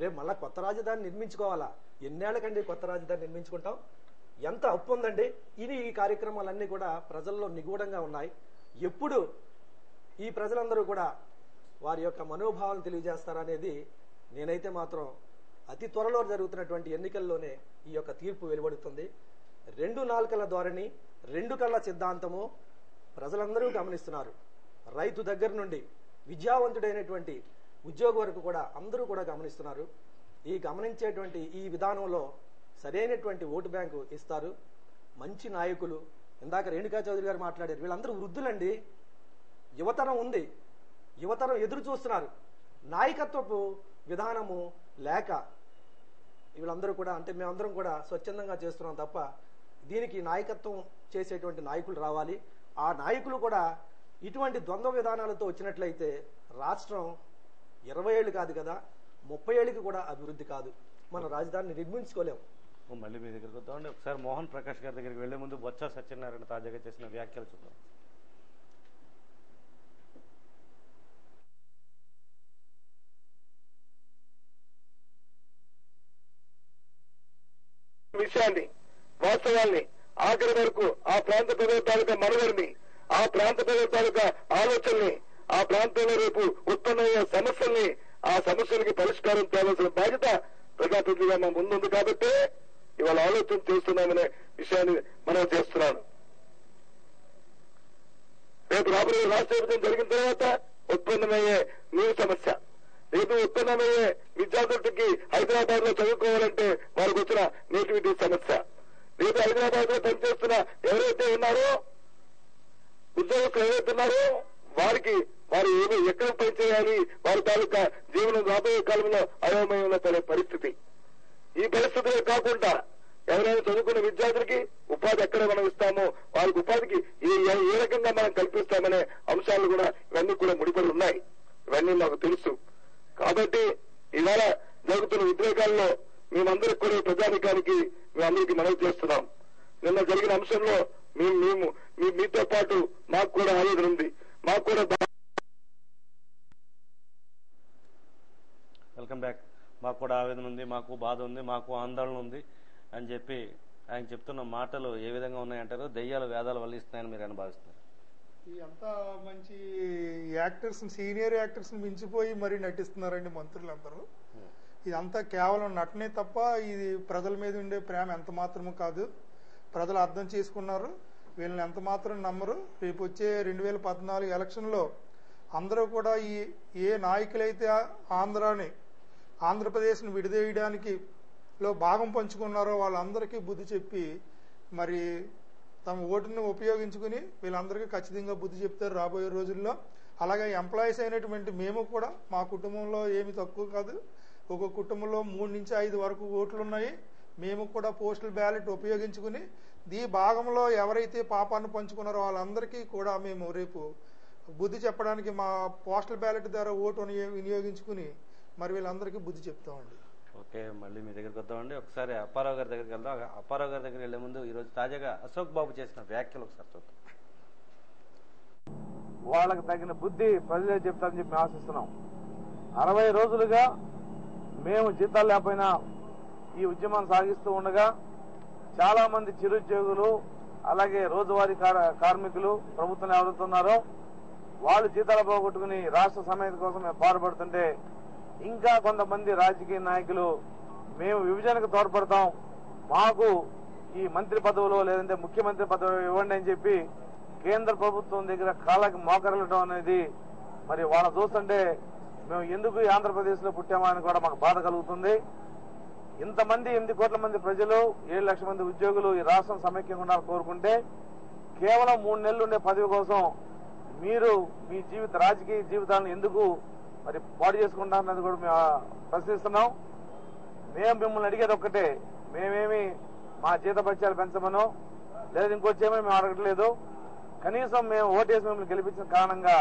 రేపు మళ్ళా కొత్త రాజధాని నిర్మించుకోవాలా? ఎన్నేళ్లకండి కొత్త రాజధాని నిర్మించుకుంటాం? ఎంత అప్పు ఉందండి? ఈ కార్యక్రమాలన్నీ కూడా ప్రజల్లో నిగూఢంగా ఉన్నాయి. ఎప్పుడు ఈ ప్రజలందరూ కూడా వారి యొక్క మనోభావాలను తెలియజేస్తారనేది నేనైతే మాత్రం అతి త్వరలో జరుగుతున్నటువంటి ఎన్నికల్లోనే ఈ యొక్క తీర్పు వెలువడుతుంది. 2 నాలుకల ధోరణి, 2 కళ్ళ సిద్ధాంతము ప్రజలందరూ గమనిస్తున్నారు. రైతు దగ్గర నుండి విద్యావంతుడైనటువంటి ఉద్యోగి వరకు కూడా అందరూ కూడా గమనిస్తున్నారు. ఈ గమనించేటువంటి ఈ విధానంలో సరైనటువంటి ఓటు బ్యాంకు ఇస్తారు. మంచి నాయకులు, ఇందాక రేణుకా చౌదరి గారు మాట్లాడారు, వీళ్ళందరూ వృద్ధులండి. యువతరం ఉంది, యువతరం ఎదురు చూస్తున్నారు. నాయకత్వపు విధానము లేక వీళ్ళందరూ కూడా, అంటే మేమందరం కూడా స్వచ్ఛందంగా చేస్తున్నాం తప్ప దీనికి నాయకత్వం చేసేటువంటి నాయకులు రావాలి. ఆ నాయకులు కూడా ఇటువంటి ద్వంద్వ విధానాలతో వచ్చినట్లయితే రాష్ట్రం 20 ఏళ్ళు కాదు కదా, 30 ఏళ్ళకి కూడా అభివృద్ధి కాదు. మన రాజధానిని నిర్మించుకోలేము. మళ్ళీ మీ దగ్గరకు వద్దామండి. ఒకసారి మోహన్ ప్రకాష్ గారి దగ్గరికి వెళ్లే ముందు బొత్స సత్యనారాయణ తాజాగా చేసిన వ్యాఖ్యలు చూద్దాం. విషయాన్ని, వాస్తవాల్ని, ఆఖరి వరకు ఆ ప్రాంత ప్రజల తాలూకా మనుగడని, ఆ ప్రాంత ప్రజల తాలూకా ఆలోచనల్ని, ఆ ప్రాంతంలో రేపు ఉత్పన్నమయ్యే సమస్యల్ని, ఆ సమస్యలకి పరిష్కారం తేవాల్సిన బాధ్యత ప్రజాప్రతినిధిగా మా ముందుంది. కాబట్టి ఇవాళ ఆలోచన చేస్తున్నామనే విషయాన్ని మనం చేస్తున్నాను. రేపు రాబోయే రాష్ట్ర విభజన జరిగిన తర్వాత ఉత్పన్నమయ్యే నీరు సమస్య, రేపు ఉత్పన్నమయ్యే విద్యార్థులకి హైదరాబాద్ లో చదువుకోవాలంటే వారికి వచ్చిన నేటివిటీ సమస్య, రేపు హైదరాబాద్ లో పనిచేస్తున్న ఎవరైతే ఉన్నారో ఉద్యోగస్తులు ఎవరైతే ఉన్నారో వారికి వారు ఏమో ఎక్కడ పనిచేయాలి, వారి తాలూకా జీవనం రాబోయే కాలంలో అయోమయంలో పడే పరిస్థితి. ఈ పరిస్థితులే కాకుండా ఎవరైనా చదువుకున్న విద్యార్థులకి ఉపాధి ఎక్కడ మనం ఇస్తామో వారికి ఉపాధికి ఏ రకంగా మనం కల్పిస్తామనే అంశాలు కూడా ఇవన్నీ కూడా ముడిపడి ఉన్నాయి. ఇవన్నీ మాకు తెలుసు. కాబట్టి ఇవాళ జరుగుతున్న ఉద్రేకాల్లో మేమందరికి కూడా ప్రజానికానికి మేమందరికీ మనవి చేస్తున్నాం. నిన్న జరిగిన అంశంలో మేము మీతో పాటు మాకు కూడా ఆవేదన ఉంది. మాకు కూడా వెల్కమ్ బ్యాక్. మాకు కూడా ఆవేదన ఉంది, మాకు బాధ ఉంది, మాకు ఆందోళన ఉంది అని చెప్పి ఆయన చెప్తున్న మాటలు ఏ విధంగా ఉన్నాయంటారు? దెయ్యాలు వేదాలు వల్లిస్తున్నాయని మీరు అని భావిస్తున్నారు? ఈ అంతా మంచి యాక్టర్స్, సీనియర్ యాక్టర్స్ మించిపోయి మరీ నటిస్తున్నారండి మంత్రులందరూ. ఇదంతా కేవలం నటనే తప్ప ఇది ప్రజల మీద ఉండే ప్రేమ ఎంత మాత్రము కాదు. ప్రజలు అర్థం చేసుకున్నారు, వీళ్ళని ఎంత మాత్రం నమ్మరు. రేపు వచ్చే 2014 ఎలక్షన్లో అందరూ కూడా ఏ నాయకులైతే ఆంధ్రప్రదేశ్ను విడదీయడానికి భాగం పంచుకున్నారో వాళ్ళందరికీ బుద్ధి చెప్పి మరి తమ ఓటుని ఉపయోగించుకుని వీళ్ళందరికీ ఖచ్చితంగా బుద్ధి చెప్తారు రాబోయే రోజుల్లో. అలాగే ఎంప్లాయీస్ అయినటువంటి మేము కూడా మా కుటుంబంలో ఏమి తక్కువ కాదు. ఒక కుటుంబంలో 3 నుంచి 5 వరకు ఓట్లు ఉన్నాయి. మేము కూడా పోస్టల్ బ్యాలెట్ ఉపయోగించుకుని ఈ భాగంలో ఎవరైతే పాపాన్ని పంచుకున్నారో వాళ్ళందరికీ కూడా మేము రేపు బుద్ధి చెప్పడానికి మా పోస్టల్ బ్యాలెట్ ద్వారా ఓటు వినియోగించుకుని మరి వీళ్ళందరికీ బుద్ధి చెప్తామండి. ఓకే, మళ్ళీ మీ దగ్గరికి వద్దామండి. ఒకసారి అప్పారావు గారి దగ్గరికి వెళ్దాం. అప్పారావు గారి దగ్గర వెళ్లే ముందు ఈరోజు తాజాగా అశోక్ బాబు చేసిన వ్యాఖ్యలు ఒకసారి చూద్దాం. వాళ్ళకి తగిన బుద్ధి ప్రజలే చెప్తారని చెప్పి ఆశిస్తున్నాం. 60 రోజులుగా మేము జీతాలు లేకపోయినా ఈ ఉద్యమాన్ని సాగిస్తూ ఉండగా చాలా మంది చిరుద్యోగులు అలాగే రోజువారీ కార్మికులు ప్రభుత్వం ఎవరుతున్నారో వాళ్ళు జీతాలు పోగొట్టుకుని రాష్ట్ర సమైక్యత కోసం మేము పాటుపడుతుంటే ఇంకా కొంతమంది రాజకీయ నాయకులు మేము విభజనకు తోడ్పడతాం, మాకు ఈ మంత్రి పదవులు లేదంటే ముఖ్యమంత్రి పదవి ఇవ్వండి అని చెప్పి కేంద్ర ప్రభుత్వం దగ్గర కాళ్ళకి మోకరలటం అనేది మరి వాళ్ళ చూస్తుంటే మేము ఎందుకు ఈ ఆంధ్రప్రదేశ్ లో పుట్టామా అని కూడా మాకు బాధ కలుగుతుంది. ఇంతమంది 8 కోట్ల మంది ప్రజలు 7 లక్షల మంది ఉద్యోగులు ఈ రాష్ట్రం సమైక్యంగా ఉండాలని కోరుకుంటే కేవలం 3 నెలలు ఉండే పదవి కోసం మీరు మీ రాజకీయ జీవితాలను ఎందుకు మరి పాడు చేసుకుంటారన్నది కూడా మేము ప్రశ్నిస్తున్నాం. మేము మిమ్మల్ని అడిగేది ఒక్కటే, మేమేమి మా జీతభత్యాలు పెంచమనో లేదా ఇంకొచ్చేమో మేము అడగట్లేదు. కనీసం మేము ఓటేసి మిమ్మల్ని గెలిపించిన కారణంగా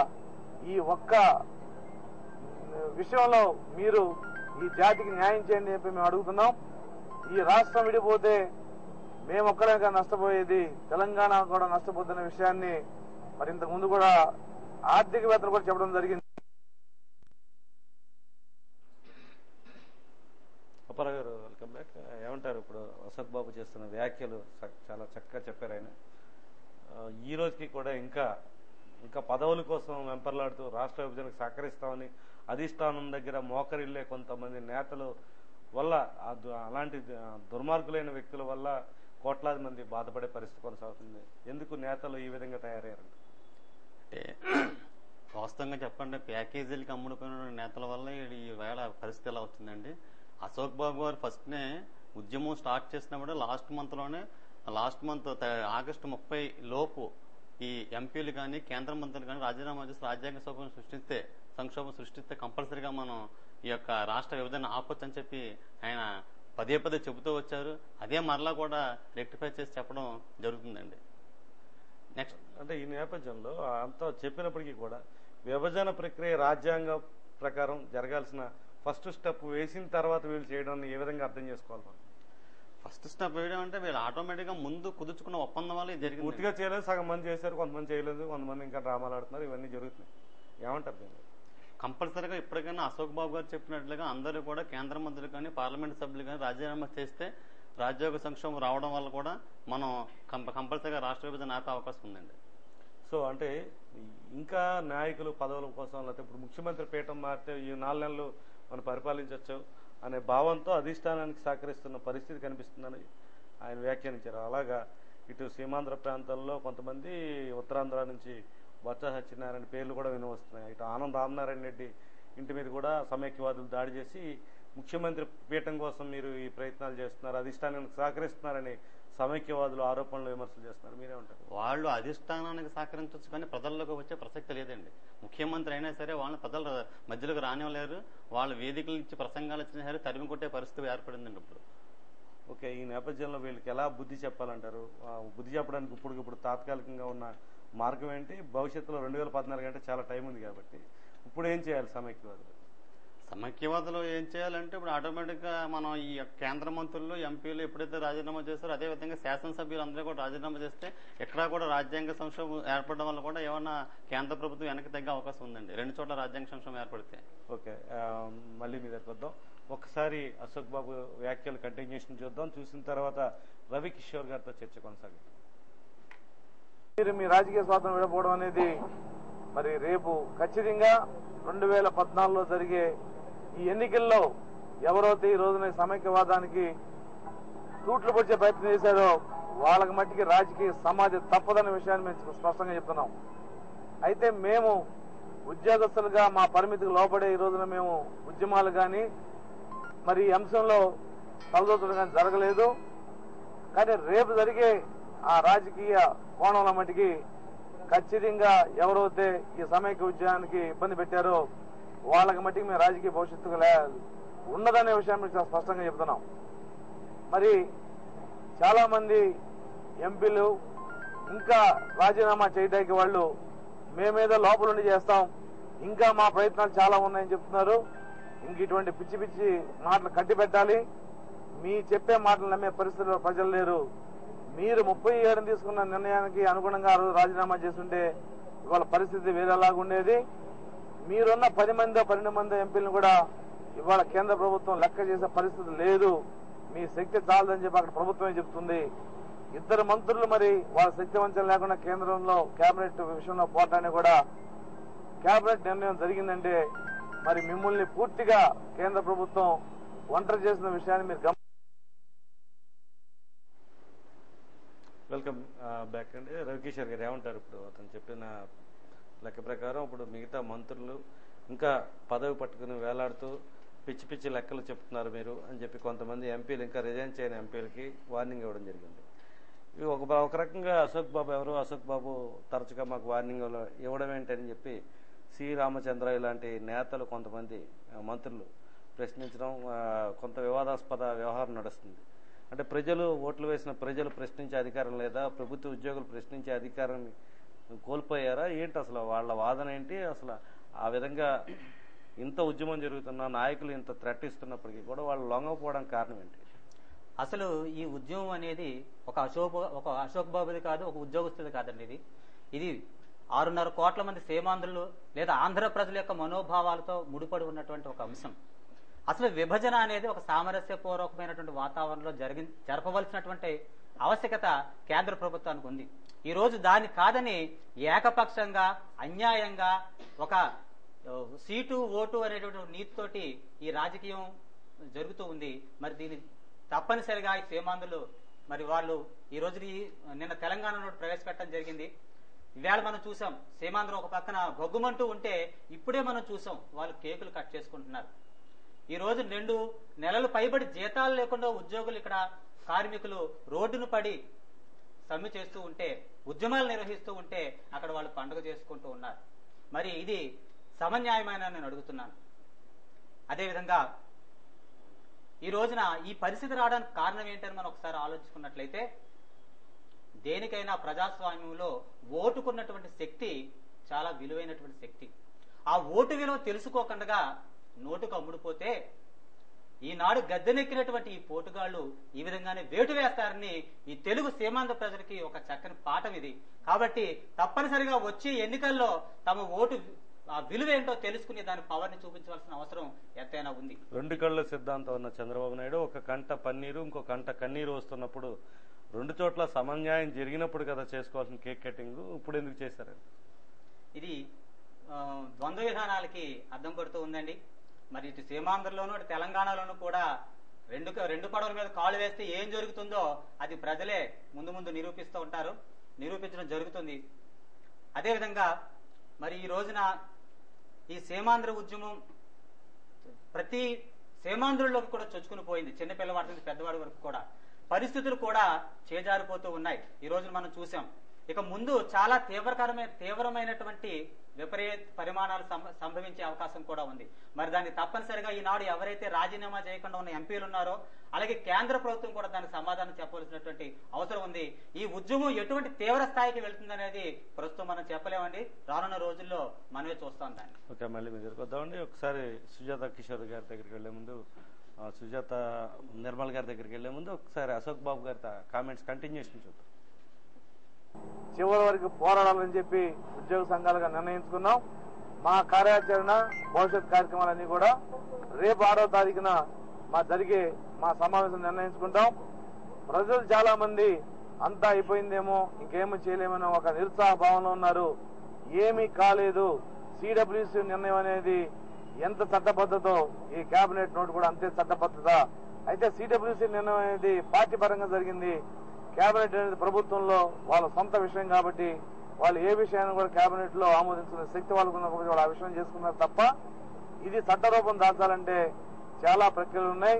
ఈ ఒక్క విషయంలో మీరు ఈ జాతికి న్యాయం చేయండి అని చెప్పి మేము అడుగుతున్నాం. ఈ రాష్ట్రం విడిపోతే మేము ఒక్కలేక నష్టపోయేది, తెలంగాణ కూడా నష్టపోతున్న విషయాన్ని మరి ఇంతకు ముందు కూడా ఆర్థికవేత్తలు కూడా చెప్పడం జరిగింది. అప్పారావు గారు, వెల్కమ్ బ్యాక్. ఏమంటారు ఇప్పుడు అశోక్ బాబు చేస్తున్న వ్యాఖ్యలు? చాలా చక్కగా చెప్పారు ఆయన. ఈ రోజుకి కూడా ఇంకా పదవుల కోసం వెంపర్లాడుతూ రాష్ట్ర విభజనకు సహకరిస్తామని అధిష్టానం దగ్గర మోకరిల్లే కొంతమంది నేతలు వల్ల అలాంటి దుర్మార్గులైన వ్యక్తుల వల్ల కోట్లాది మంది బాధపడే పరిస్థితి కొనసాగుతుంది. ఎందుకు నేతలు ఈ విధంగా తయారయ్యారంట? వాస్తవంగా చెప్పండి, ప్యాకేజీలకి అమ్ముడుకున్న నేతల వల్ల ఈ వేళ పరిస్థితి ఎలా వచ్చిందండి. అశోక్ బాబు గారు ఫస్ట్నే ఉద్యమం స్టార్ట్ చేసినప్పుడు లాస్ట్ మంత్ ఆగస్టు 30 లోపు ఈ ఎంపీలు కానీ కేంద్ర మంత్రులు కానీ రాజీనామా చేసి రాజ్యాంగ సంక్షోభం సృష్టిస్తే కంపల్సరీగా మనం ఈ యొక్క రాష్ట్ర విభజన ఆపొచ్చు అని చెప్పి ఆయన పదే చెబుతూ వచ్చారు. అదే మరలా కూడా రెక్టిఫై చేసి చెప్పడం జరుగుతుందండి. నెక్స్ట్ అంటే ఈ నేపథ్యంలో అంతా చెప్పినప్పటికీ కూడా విభజన ప్రక్రియ రాజ్యాంగం ప్రకారం జరగాల్సిన ఫస్ట్ స్టెప్ వేసిన తర్వాత వీళ్ళు చేయడం ఏ విధంగా అర్థం చేసుకోవాలి? ఫస్ట్ స్టెప్ వేయడం అంటే వీళ్ళు ఆటోమేటిక్ గా ముందు కుదుర్చుకున్న ఒప్పందం వల్ల జరిగింది. పూర్తిగా చేయలేదు, సగం మంది చేశారు, కొంతమంది చేయలేదు, కొంతమంది ఇంకా డ్రామాలు ఆడుతున్నారు, ఇవన్నీ జరుగుతున్నాయి. ఏమంటారు దీన్ని? కంపల్సరీగా ఇప్పటికైనా అశోక్ బాబు గారు చెప్పినట్లుగా అందరూ కూడా కేంద్ర మంత్రులు కానీ పార్లమెంట్ సభ్యులు కానీ రాజీనామా చేస్తే రాజ్యాంగ సంక్షోభం రావడం వల్ల కూడా మనం కంపల్సరీగా రాష్ట్ర విభజన ఆపే అవకాశం ఉందండి. సో అంటే ఇంకా నాయకులు పదవుల కోసం లేకపోతే ఇప్పుడు ముఖ్యమంత్రి పీఠం మారితే ఈ 4 నెలలు మనం పరిపాలించవచ్చు అనే భావంతో అధిష్టానానికి సహకరిస్తున్న పరిస్థితి కనిపిస్తుందని ఆయన వ్యాఖ్యానించారు. అలాగా ఇటు సీమాంధ్ర ప్రాంతాల్లో కొంతమంది ఉత్తరాంధ్ర నుంచి బొత్స సత్యనారాయణ పేర్లు కూడా వినవస్తున్నాయి. ఇటు ఆనంద్ రామనారాయణ రెడ్డి ఇంటి మీద కూడా సమైక్యవాదులు దాడి చేసి ముఖ్యమంత్రి పీఠం కోసం మీరు ఈ ప్రయత్నాలు చేస్తున్నారు, అధిష్టానానికి సహకరిస్తున్నారని సమైక్యవాదులు ఆరోపణలు విమర్శలు చేస్తున్నారు. మీరేమంటారు? వాళ్ళు అధిష్టానానికి సహకరించవచ్చు కానీ ప్రజల్లోకి వచ్చే ప్రసక్తి లేదండి. ముఖ్యమంత్రి అయినా సరే వాళ్ళని ప్రజల మధ్యలోకి రానివ్వలేరు, వాళ్ళు వేదికలు ఇచ్చి ప్రసంగాలు ఇచ్చినా సరే తరిమి కొట్టే పరిస్థితి ఏర్పడిందండి ఇప్పుడు. ఓకే, ఈ నేపథ్యంలో వీళ్ళకి ఎలా బుద్ధి చెప్పాలంటారు? బుద్ధి చెప్పడానికి ఇప్పుడు తాత్కాలికంగా ఉన్న మార్గం ఏంటి? భవిష్యత్తులో 2014 అంటే చాలా టైం ఉంది కాబట్టి ఇప్పుడు ఏం చేయాలి సమైక్యవాదులు? సమైక్యవాదులు ఏం చేయాలంటే ఇప్పుడు ఆటోమేటిక్ గా మనం ఈ కేంద్ర మంత్రులు ఎంపీలు ఎప్పుడైతే రాజీనామా చేస్తారో అదేవిధంగా శాసనసభ్యులు అందరూ కూడా రాజీనామా చేస్తే ఎక్కడా కూడా రాజ్యాంగ సంక్షోభం ఏర్పడడం వల్ల కూడా ఏమన్నా కేంద్ర ప్రభుత్వం వెనక్కి తగ్గే అవకాశం ఉందండి 2 చోట్ల రాజ్యాంగ సంక్షోభం ఏర్పడితే. ఓకే, మళ్ళీ మీ దగ్గర వద్దాం. ఒకసారి అశోక్ బాబు వ్యాఖ్యలు కంటిన్యూషన్ చూద్దాం. చూసిన తర్వాత రవి కిషోర్ గారితో చర్చ కొనసాగుతుంది. మీరు మీ రాజకీయ స్వాతంత్రం విడపోవడం అనేది మరి రేపు ఖచ్చితంగా 2014లో జరిగే ఈ ఎన్నికల్లో ఎవరైతే ఈ రోజున సమైక్యవాదానికి తూట్లు పొడిచే ప్రయత్నం చేశారో వాళ్ళకి మట్టికి రాజకీయ సమాధి తప్పదన్న విషయాన్ని మేము స్పష్టంగా చెప్తున్నాం. అయితే మేము ఉద్యోగస్తులుగా మా పరిమితికి లోపడే ఈ రోజున మేము ఉద్యమాలు కానీ మరి ఈ అంశంలో తలదోచడం కానీ జరగలేదు. కానీ రేపు జరిగే ఆ రాజకీయ కోణంలో మట్టికి ఖచ్చితంగా ఎవరైతే ఈ సమైక్య ఉద్యమానికి ఇబ్బంది పెట్టారో వాళ్ళకి మట్టికి మేము రాజకీయ భవిష్యత్తు ఉన్నదనే విషయాన్ని స్పష్టంగా చెప్తున్నాం. మరి చాలా మంది ఎంపీలు ఇంకా రాజీనామా చేయడానికి వాళ్ళు మేమేదో లోపలుండి చేస్తాం, ఇంకా మా ప్రయత్నాలు చాలా ఉన్నాయని చెప్తున్నారు. ఇంక ఇటువంటి పిచ్చి పిచ్చి మాటలు కట్టి పెట్టాలి. మీ చెప్పే మాటలు నమ్మే పరిస్థితుల్లో ప్రజలు లేరు. మీరు 37 తీసుకున్న నిర్ణయానికి అనుగుణంగా ఆ రోజు రాజీనామా చేస్తుంటే ఇవాళ పరిస్థితి వేరేలాగుండేది. మీరున్న 10 మందో 12 మందో ఎంపీలను కూడా ఇవాళ కేంద్ర ప్రభుత్వం లెక్క చేసే పరిస్థితి లేదు. మీ శక్తి చాలదని చెప్పి అక్కడ ప్రభుత్వమే చెప్తుంది. 2 మంత్రులు మరి వాళ్ళ శక్తి వంచన లేకుండా కేంద్రంలో కేబినెట్ విషయంలో పోవటానికి కూడా కేబినెట్ నిర్ణయం జరిగిందంటే మరి మిమ్మల్ని పూర్తిగా కేంద్ర ప్రభుత్వం ఒంటరి చేసిన విషయాన్ని మీరు వెల్కమ్ బ్యాక్ అండి. రవికిషోర్ గారు ఏమంటారు? ఇప్పుడు అతను చెప్పిన లెక్క ప్రకారం ఇప్పుడు మిగతా మంత్రులు ఇంకా పదవి పట్టుకుని వేలాడుతూ పిచ్చి పిచ్చి లెక్కలు చెప్తున్నారు మీరు అని చెప్పి కొంతమంది ఎంపీలు ఇంకా రిజైన్ చేయని ఎంపీలకి వార్నింగ్ ఇవ్వడం జరిగింది. ఇవి ఒక రకంగా అశోక్ బాబు తరచుగా మాకు వార్నింగ్ ఇవ్వడం ఏంటని చెప్పి సి రామచంద్ర ఇలాంటి నేతలు కొంతమంది మంత్రులు ప్రశ్నించడం కొంత వివాదాస్పద వ్యవహారం నడుస్తుంది. అంటే ప్రజలు ఓట్లు వేసిన ప్రజలు ప్రశ్నించే అధికారం లేదా, ప్రభుత్వ ఉద్యోగులు ప్రశ్నించే అధికారాన్ని కోల్పోయారా ఏంటి? అసలు వాళ్ళ వాదన ఏంటి? అసలు ఆ విధంగా ఇంత ఉద్యమం జరుగుతున్న నాయకులు ఇంత థ్రెట్ ఇస్తున్నప్పటికీ కూడా వాళ్ళు లొంగకపోవడానికి కారణం ఏంటి? అసలు ఈ ఉద్యమం అనేది ఒక అశోక్ బాబుది కాదు, ఒక ఉద్యోగస్తుది కాదండి. ఇది 6.5 కోట్ల మంది సీమాంధ్రులు లేదా ఆంధ్ర ప్రజల యొక్క మనోభావాలతో ముడిపడి ఉన్నటువంటి ఒక అంశం. అసలు విభజన అనేది ఒక సామరస్యపూర్వకమైనటువంటి వాతావరణంలో జరపవలసినటువంటి ఆవశ్యకత కేంద్ర ప్రభుత్వానికి ఉంది. ఈ రోజు దాన్ని కాదని ఏకపక్షంగా అన్యాయంగా ఒక సీటు ఓటు అనేటువంటి నీతితోటి ఈ రాజకీయం జరుగుతూ ఉంది. మరి దీన్ని తప్పనిసరిగా ఈ సీమాంధ్రులు మరి వాళ్ళు ఈ రోజు నిన్న తెలంగాణలో ప్రవేశపెట్టడం జరిగింది. ఈవేళ మనం చూసాం సీమాంధ్రం ఒక పక్కన గొగ్గుమంటూ ఉంటే ఇప్పుడే మనం చూసాం వాళ్ళు కేకులు కట్ చేసుకుంటున్నారు. ఈ రోజు 2 నెలలు పైబడి జీతాలు లేకుండా ఉద్యోగులు ఇక్కడ కార్మికులు రోడ్డును పడి సమ్మె చేస్తూ ఉంటే, ఉద్యమాలు నిర్వహిస్తూ ఉంటే అక్కడ వాళ్ళు పండుగ చేసుకుంటూ ఉన్నారు. మరి ఇది సమన్యాయమైన నేను అడుగుతున్నాను. అదేవిధంగా ఈ రోజున ఈ పరిస్థితి రావడానికి కారణం ఏంటని మనం ఒకసారి ఆలోచించుకున్నట్లయితే, దేనికైనా ప్రజాస్వామ్యంలో ఓటుకున్నటువంటి శక్తి చాలా విలువైనటువంటి శక్తి. ఆ ఓటు విలువ తెలుసుకోకుండా నోటుకు అమ్ముడుపోతే ఈనాడు గద్దెనెక్కినటువంటి ఈ పోటుగాళ్లు ఈ విధంగానే వేటు వేస్తారని ఈ తెలుగు సీమాంధ్ర ప్రజలకి ఒక చక్కని పాఠం ఇది. కాబట్టి తప్పనిసరిగా వచ్చే ఎన్నికల్లో తమ ఓటు ఆ విలువ ఏంటో తెలుసుకుని దాని పవర్ ని చూపించవలసిన అవసరం ఎంతైనా ఉంది. 2 కళ్ళ సిద్ధాంతం ఉన్న చంద్రబాబు నాయుడు ఒక కంట పన్నీరు ఇంకో కంట కన్నీరు వస్తున్నప్పుడు 2 చోట్ల సమన్యాయం జరిగినప్పుడు కదా చేసుకోవాల్సిన కేక్ కటింగ్, ఇప్పుడు ఎందుకు చేశారు? ఇది ద్వంద్వ విధానాలకి అర్థం పడుతూ ఉందండి. మరి ఇటు సీమాంధ్రలోనూ అటు తెలంగాణలోనూ కూడా రెండు పడవల మీద కాళ్ళు వేస్తే ఏం జరుగుతుందో అది ప్రజలే ముందు నిరూపిస్తూ ఉంటారు, నిరూపించడం జరుగుతుంది. అదేవిధంగా మరి ఈ రోజున ఈ సీమాంధ్ర ఉద్యమం ప్రతి సీమాంధ్రుల్లోకి కూడా చొచ్చుకుని పోయింది. చిన్నపిల్లవాడి నుంచి పెద్దవాడి వరకు కూడా పరిస్థితులు కూడా చేజారిపోతూ ఉన్నాయి. ఈ రోజున మనం చూసాం. ఇక ముందు చాలా తీవ్రమైనటువంటి విపరీత పరిమాణాలు సంభవించే అవకాశం కూడా ఉంది. మరి దాన్ని తప్పనిసరిగా ఈనాడు ఎవరైతే రాజీనామా చేయకుండా ఉన్న ఎంపీలు ఉన్నారో అలాగే కేంద్ర ప్రభుత్వం కూడా దానికి సమాధానం చెప్పవలసినటువంటి అవసరం ఉంది. ఈ ఉద్యమం ఎటువంటి తీవ్ర స్థాయికి వెళ్తుందనేది ప్రస్తుతం మనం చెప్పలేమండి. రానున్న రోజుల్లో మనమే చూస్తాం దాన్ని. ఓకే, మళ్ళీ మీ దగ్గరికి వద్దామండి. ఒకసారి సుజాత కిషోర్ గారి దగ్గరికి వెళ్లే ముందు, సుజాత నిర్మల్ గారి దగ్గరికి వెళ్లే ముందు ఒకసారి అశోక్ బాబు గారి కామెంట్స్ కంటిన్యూషన్ చూద్దాం. చివరి వరకు పోరాడాలని చెప్పి ఉద్యోగ సంఘాలుగా నిర్ణయించుకున్నాం. మా కార్యాచరణ భవిష్యత్ కార్యక్రమాలన్నీ కూడా రేపు 6వ తారీఖున మా సమావేశం నిర్ణయించుకుంటాం. ప్రజలు చాలా మంది అంతా అయిపోయిందేమో ఇంకేమీ చేయలేమని ఒక నిరుత్సాహ భావంలో ఉన్నారు. ఏమీ కాలేదు. సిడబ్ల్యూసీ నిర్ణయం అనేది ఎంత చట్టబద్ధతో ఈ కేబినెట్ నోట్ కూడా అంతే చట్టబద్ధత. అయితే సిడబ్ల్యూసీ నిర్ణయం అనేది పార్టీ పరంగా జరిగింది. కేబినెట్ అనేది ప్రభుత్వంలో వాళ్ళ సొంత విషయం కాబట్టి వాళ్ళు ఏ విషయాన్ని కూడా కేబినెట్ లో ఆమోదించుకునే శక్తి వాళ్ళకు ఉన్న కాబట్టి వాళ్ళు ఆ విషయం చేసుకున్నారు తప్ప ఇది చట్టరూపం దాల్చాలంటే చాలా ప్రక్రియలు ఉన్నాయి.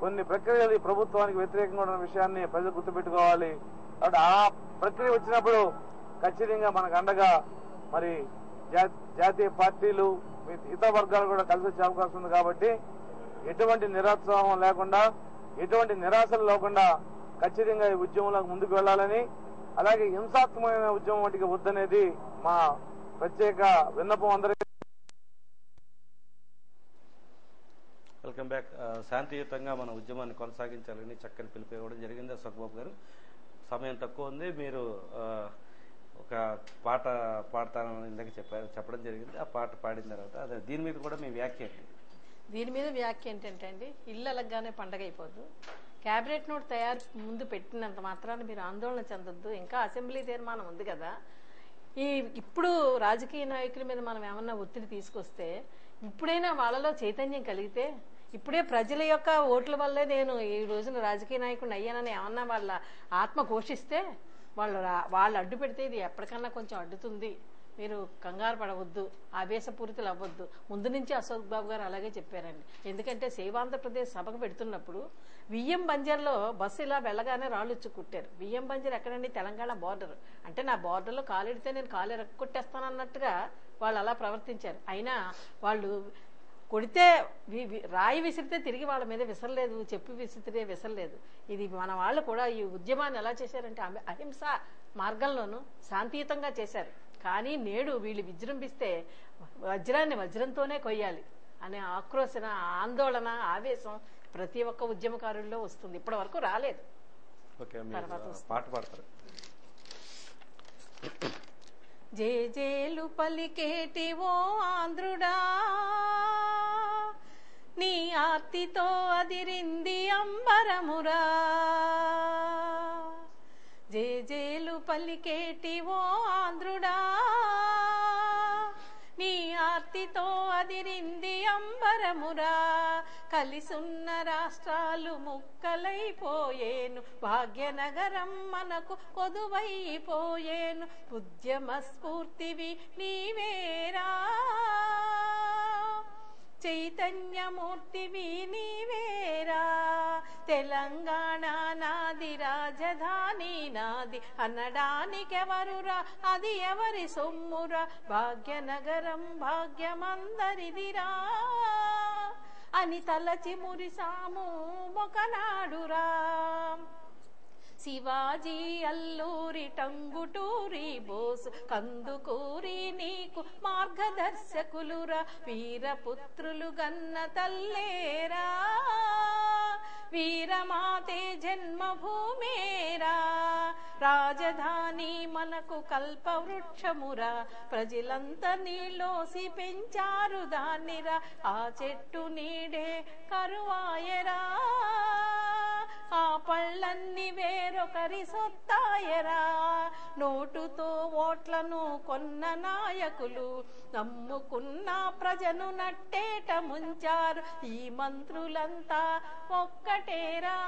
కొన్ని ప్రక్రియలు ఈ ప్రభుత్వానికి వ్యతిరేకంగా ఉన్న విషయాన్ని ప్రజలు గుర్తుపెట్టుకోవాలి. కాబట్టి ఆ ప్రక్రియ వచ్చినప్పుడు ఖచ్చితంగా మనకు అండగా మరి జాతీయ పార్టీలు ఇతర వర్గాలు కూడా కలిసి వచ్చే అవకాశం ఉంది. కాబట్టి ఎటువంటి నిరుత్సాహం లేకుండా ఎటువంటి నిరాశలు లేకుండా ఖచ్చితంగా ఈ ఉద్యమంలోకి ముందుకు వెళ్లాలని, అలాగే హింసాత్మకమైన ఉద్యమం వాటికి వద్దనేది మా ప్రత్యేక విన్నపం అందరికీ. Welcome back. శాంతియుతంగా మన ఉద్యమాన్ని కొనసాగించాలని చక్కని పిలుపు ఇవ్వడం జరిగింది అశోక్ బాబు గారు. సమయం తక్కువ ఉంది. మీరు ఒక పాట పాడతానని ఇందాక చెప్పడం జరిగింది. ఆ పాట పాడిన తర్వాత అదే దీని మీద కూడా మీ వ్యాఖ్య ఏంటి? దీని మీద వ్యాఖ్య ఏంటంటే అండి, ఇల్లు అలగ్గానే పండగ అయిపోద్దు. క్యాబినెట్ నోట్ ముందు పెట్టినంత మాత్రాన మీరు ఆందోళన చెందొద్దు. ఇంకా అసెంబ్లీ తీర్మానం ఉంది కదా. ఇప్పుడు రాజకీయ నాయకుల మీద మనం ఏమన్నా ఒత్తిడి తీసుకొస్తే ఇప్పుడైనా వాళ్ళలో చైతన్యం కలిగితే, ఇప్పుడే ప్రజల యొక్క ఓట్ల వల్లే నేను ఈ రోజున రాజకీయ నాయకుడిని అయ్యానని ఏమన్నా వాళ్ళ ఆత్మ ఘోషిస్తే వాళ్ళు అడ్డు పెడితే ఇది ఎప్పటికన్నా కొంచెం అడ్డుతుంది. మీరు కంగారు పడవద్దు, ఆవేశపూరితులు అవ్వద్దు. ముందు నుంచి అశోక్ బాబు గారు అలాగే చెప్పారండి. ఎందుకంటే సేవాంధ్రప్రదేశ్ సభకు పెడుతున్నప్పుడు వియ్యం బంజర్లో బస్సు ఇలా వెళ్ళగానే రాళ్ళు కుట్టారు. వియ్యం బంజర్ ఎక్కడండి? తెలంగాణ బార్డర్. అంటే నా బార్డర్లో కాలెడితే నేను కాలు ఎరక్కొట్టేస్తానన్నట్టుగా వాళ్ళు అలా ప్రవర్తించారు. అయినా వాళ్ళు కొడితే రాయి విసిరితే తిరిగి వాళ్ళ మీద విసరలేదు, చెప్పి విసిరితే విసరలేదు. ఇది మన వాళ్ళు కూడా ఈ ఉద్యమాన్ని ఎలా చేశారంటే అహింస మార్గంలోనూ శాంతియుతంగా చేశారు. కానీ నేడు వీళ్ళు విజృంభిస్తే వజ్రాన్ని వజ్రంతోనే కొయ్యాలి అనే ఆక్రోశన, ఆందోళన, ఆవేశం ప్రతి ఒక్క ఉద్యమకారుల్లో వస్తుంది. ఇప్పటి వరకు రాలేదు. పాట పాడతారు. జేజేలు పలికేటి ఓ ఆంధ్రుడా, నీ ఆర్తితో అదిరింది అంబరమురా. జేజేలు పలికేటి ఓ ఆంధ్రుడా, నీ ఆర్తితో అదిరింది అంబరమురా. కలిసున్న రాష్ట్రాలు ముక్కలైపోయేను, భాగ్యనగరం మనకు కొదువైపోయేను. ఉద్యమ స్ఫూర్తివి నీవేరా, చైతన్యమూర్తివి నీవేరా. తెలంగాణ నాది, రాజధాని నాది అనడానికెవరురా, అది ఎవరి సొమ్మురా. భాగ్యనగరం భాగ్యమందరిదిరా అని తలచి మురిసాము ఒకనాడురా. శివాజీ, అల్లూరి, టంగుటూరి, బోసు, కందుకూరి నీకు మార్గదర్శకులురా. వీరపుత్రులు గన్న తల్లేరా, వీరమాతే జన్మభూమేరా. రాజధాని మనకు కల్పవృక్షమురా, ప్రజలంతా నీళ్ళోసి పెంచారు దాన్నిరా. ఆ చెట్టు నీడే కరువాయరా, ఆ పళ్ళన్ని వేరొకరి సొత్తాయరా. నోటుతో ఓట్లను కొన్న నాయకులు నమ్ముకున్న ప్రజను నట్టేట ముంచారు. ఈ మంత్రులంతా ఒక్కటేరా,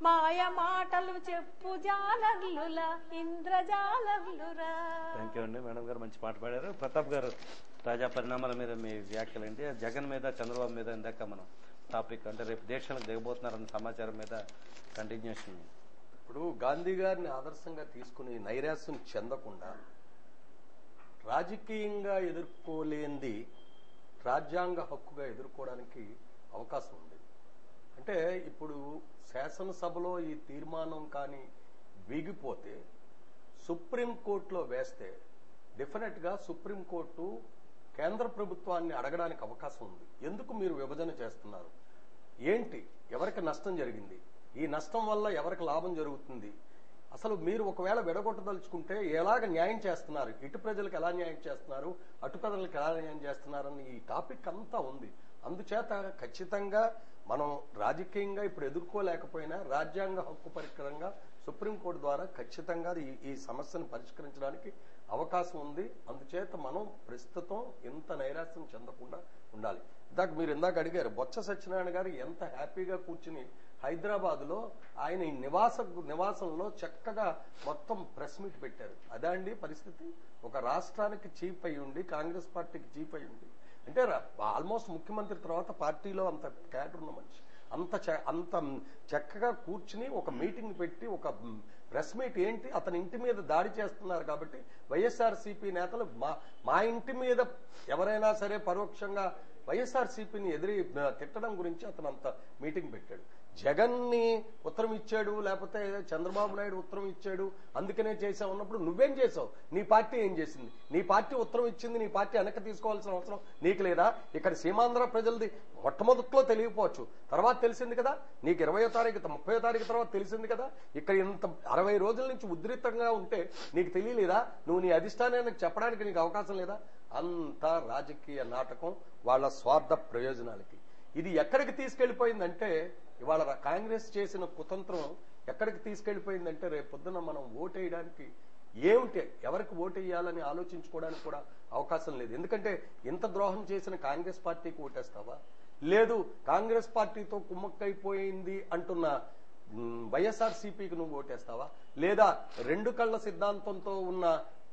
మాయ మాటలు చెప్పు జాలర్లులా, ఇంద్రజాలర్లురా. థ్యాంక్ యూ అండి. మేడం గారు మంచి పాట పాడారు. ప్రతాప్ గారు, తాజా పరిణామాల మీద మీ వ్యాఖ్యలు ఏంటి? జగన్ మీద, చంద్రబాబు మీద ఇందాక మనం టాపిక్ అంటే రేపు దీక్షలకు దిగబోతున్నారన్న సమాచారం మీద కంటిన్యూషన్. ఇప్పుడు గాంధీ గారిని ఆదర్శంగా తీసుకుని నైరాశ్యం చెందకుండా రాజకీయంగా ఎదుర్కోలేంది రాజ్యాంగ హక్కుగా ఎదుర్కోవడానికి అవకాశం ఉంది. అంటే ఇప్పుడు శాసనసభలో ఈ తీర్మానం కానీ వీగిపోతే సుప్రీంకోర్టులో వేస్తే డెఫినెట్ గా సుప్రీంకోర్టు కేంద్ర ప్రభుత్వాన్ని అడగడానికి అవకాశం ఉంది. ఎందుకు మీరు విభజన చేస్తున్నారు, ఏంటి, ఎవరికి నష్టం జరిగింది, ఈ నష్టం వల్ల ఎవరికి లాభం జరుగుతుంది, అసలు మీరు ఒకవేళ విడగొట్టదలుచుకుంటే ఎలాగ న్యాయం చేస్తున్నారు, ఇటు ప్రజలకు ఎలా న్యాయం చేస్తున్నారు, అటు ప్రజలకు ఎలా న్యాయం చేస్తున్నారని ఈ టాపిక్ అంతా ఉంది. అందుచేత ఖచ్చితంగా మనం రాజకీయంగా ఇప్పుడు ఎదుర్కోలేకపోయినా రాజ్యాంగ హక్కు పరికరంగా సుప్రీంకోర్టు ద్వారా ఖచ్చితంగా ఈ సమస్యను పరిష్కరించడానికి అవకాశం ఉంది. అందుచేత మనం ప్రస్తుతం ఇంత నైరాశ్యం చెందకుండా ఉండాలి. మీరు ఇందాక అడిగారు, బొత్స సత్యనారాయణ గారు ఎంత హ్యాపీగా కూర్చుని హైదరాబాద్ లో ఆయన ఈ నివాసంలో చక్కగా మొత్తం ప్రెస్ మీట్ పెట్టారు. అదే అండి పరిస్థితి. ఒక రాష్ట్రానికి చీఫ్ అయి ఉండి, కాంగ్రెస్ పార్టీకి చీఫ్ అయి ఉండి, అంటే ఆల్మోస్ట్ ముఖ్యమంత్రి తర్వాత పార్టీలో అంత క్యాడర్ ఉన్న మనిషి అంత చక్కగా కూర్చుని ఒక మీటింగ్ పెట్టి ఒక ప్రెస్ మీట్ ఏంటి, అతని ఇంటి మీద దాడి చేస్తున్నారు కాబట్టి వైఎస్ఆర్సీపీ నేతలు మా ఇంటి మీద ఎవరైనా సరే పరోక్షంగా వైఎస్ఆర్సీపీని తిట్టడం గురించి అతను అంత మీటింగ్ పెట్టాడు. జగన్ ని ఉత్తరం ఇచ్చాడు, లేకపోతే చంద్రబాబు నాయుడు ఉత్తరం ఇచ్చాడు, అందుకనే చేసావు అన్నప్పుడు నువ్వేం చేసావు? నీ పార్టీ ఏం చేసింది? నీ పార్టీ ఉత్తరం ఇచ్చింది, నీ పార్టీ వెనక్కి తీసుకోవాల్సిన అవసరం నీకు లేదా? ఇక్కడ సీమాంధ్ర ప్రజలది మొట్టమొదట్లో తెలియకపోవచ్చు, తర్వాత తెలిసింది కదా. నీకు 20వ తారీఖు 30వ తారీఖు తర్వాత తెలిసింది కదా. ఇక్కడ ఇంత 60 రోజుల నుంచి ఉద్రిక్తంగా ఉంటే నీకు తెలియలేదా? నువ్వు నీ అధిష్టానానికి చెప్పడానికి నీకు అవకాశం లేదా? అంతా రాజకీయ నాటకం, వాళ్ళ స్వార్థ ప్రయోజనాలకి. ఇది ఎక్కడికి తీసుకెళ్లిపోయిందంటే, ఇవాళ కాంగ్రెస్ చేసిన కుతంత్రం ఎక్కడికి తీసుకెళ్లిపోయిందంటే, రేపు పొద్దున మనం ఓటేయడానికి ఏమిటి, ఎవరికి ఓటేయాలని ఆలోచించుకోవడానికి కూడా అవకాశం లేదు. ఎందుకంటే ఇంత ద్రోహం చేసిన కాంగ్రెస్ పార్టీకి ఓటేస్తావా? లేదు, కాంగ్రెస్ పార్టీతో కుమ్మక్కైపోయింది అంటున్న వైఎస్ఆర్సీపీకి నువ్వు ఓటేస్తావా? లేదా 2 కళ్ల సిద్ధాంతంతో ఉన్న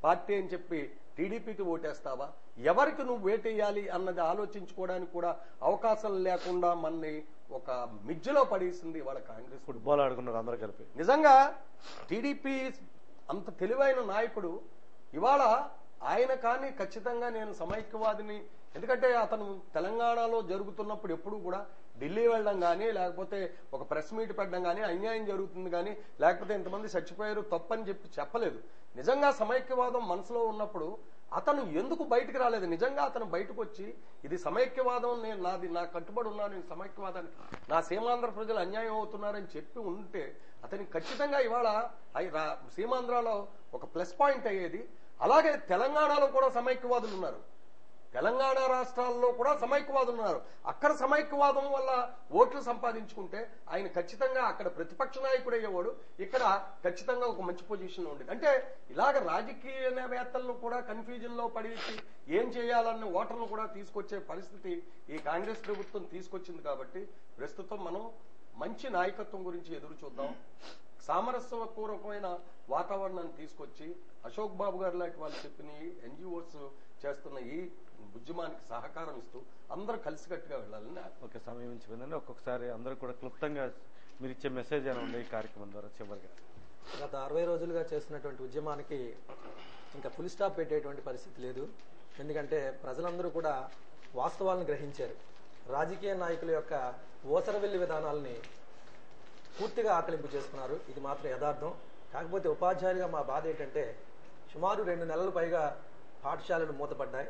పార్టీ అని చెప్పి టీడీపీకి ఓటేస్తావా? ఎవరికి నువ్వు ఓటేయాలి అన్నది ఆలోచించుకోవడానికి కూడా అవకాశం లేకుండా మనని ఒక మిజ్జలో పడేసింది ఇవాళ కాంగ్రెస్. ఫుట్బాల్ ఆడుకున్నారు అందరూ కలిపి. నిజంగా టీడీపీ అంత తెలివైన నాయకుడు ఇవాళ ఆయన కానీ ఖచ్చితంగా నేను సమైక్యవాదిని, ఎందుకంటే అతను తెలంగాణలో జరుగుతున్నప్పుడు ఎప్పుడు కూడా ఢిల్లీ వెళ్ళడం కానీ, లేకపోతే ఒక ప్రెస్ మీట్ పెట్టడం కానీ, అన్యాయం జరుగుతుంది కానీ, లేకపోతే ఇంతమంది చచ్చిపోయారు తప్పని చెప్పలేదు. నిజంగా సమైక్యవాదం మనసులో ఉన్నప్పుడు అతను ఎందుకు బయటకు రాలేదు? నిజంగా అతను బయటకు వచ్చి ఇది సమైక్యవాదం, నేను నా కట్టుబడి ఉన్నాను, నేను సమైక్యవాదానికి, నా సీమాంధ్ర ప్రజలు అన్యాయం అవుతున్నారని చెప్పి ఉంటే అతనికి ఖచ్చితంగా ఇవాళ సీమాంధ్రలో ఒక ప్లస్ పాయింట్ అయ్యేది. అలాగే తెలంగాణలో కూడా సమైక్యవాదులు ఉన్నారు, తెలంగాణ రాష్ట్రాల్లో కూడా సమైక్యవాదులు ఉన్నారు. అక్కడ సమైక్యవాదం వల్ల ఓట్లు సంపాదించుకుంటే ఆయన ఖచ్చితంగా అక్కడ ప్రతిపక్ష నాయకుడు అయ్యేవాడు, ఇక్కడ ఖచ్చితంగా ఒక మంచి పొజిషన్ ఉండేది. అంటే ఇలాగ రాజకీయవేత్తలను కూడా కన్ఫ్యూజన్ లో పడేసి ఏం చేయాలన్న ఓటర్లు కూడా తీసుకొచ్చే పరిస్థితి ఈ కాంగ్రెస్ ప్రభుత్వం తీసుకొచ్చింది. కాబట్టి ప్రస్తుతం మనం మంచి నాయకత్వం గురించి ఎదురు చూద్దాం. సామరస్యపూర్వకమైన వాతావరణాన్ని తీసుకొచ్చి అశోక్ బాబు గారు లాంటి వాళ్ళు చెప్పిన ఎన్జిఓస్ చేస్తున్న ఈ ఉద్యమానికి సహకారం ఇస్తూ అందరూ కలిసికట్టుగా వెళ్ళాలని. ఓకే, సమయం ఇచ్చిపోయిందండి. ఒక్కొక్కసారి అందరూ కూడా క్లుప్తంగా మీరు ఇచ్చే మెసేజ్ అని ఉంది ఈ కార్యక్రమం ద్వారా చివరిగా. గత 60 రోజులుగా చేస్తున్నటువంటి ఉద్యమానికి ఇంకా ఫుల్ స్టాప్ పెట్టేటువంటి పరిస్థితి లేదు. ఎందుకంటే ప్రజలందరూ కూడా వాస్తవాలను గ్రహించారు. రాజకీయ నాయకుల యొక్క ఓసరవెల్లి విధానాలని పూర్తిగా ఆకలింపు చేసుకున్నారు. ఇది మాత్రం యథార్థం. కాకపోతే ఉపాధ్యాయులుగా మా బాధ ఏంటంటే సుమారు 2 నెలల పైగా పాఠశాలలు మూతపడ్డాయి.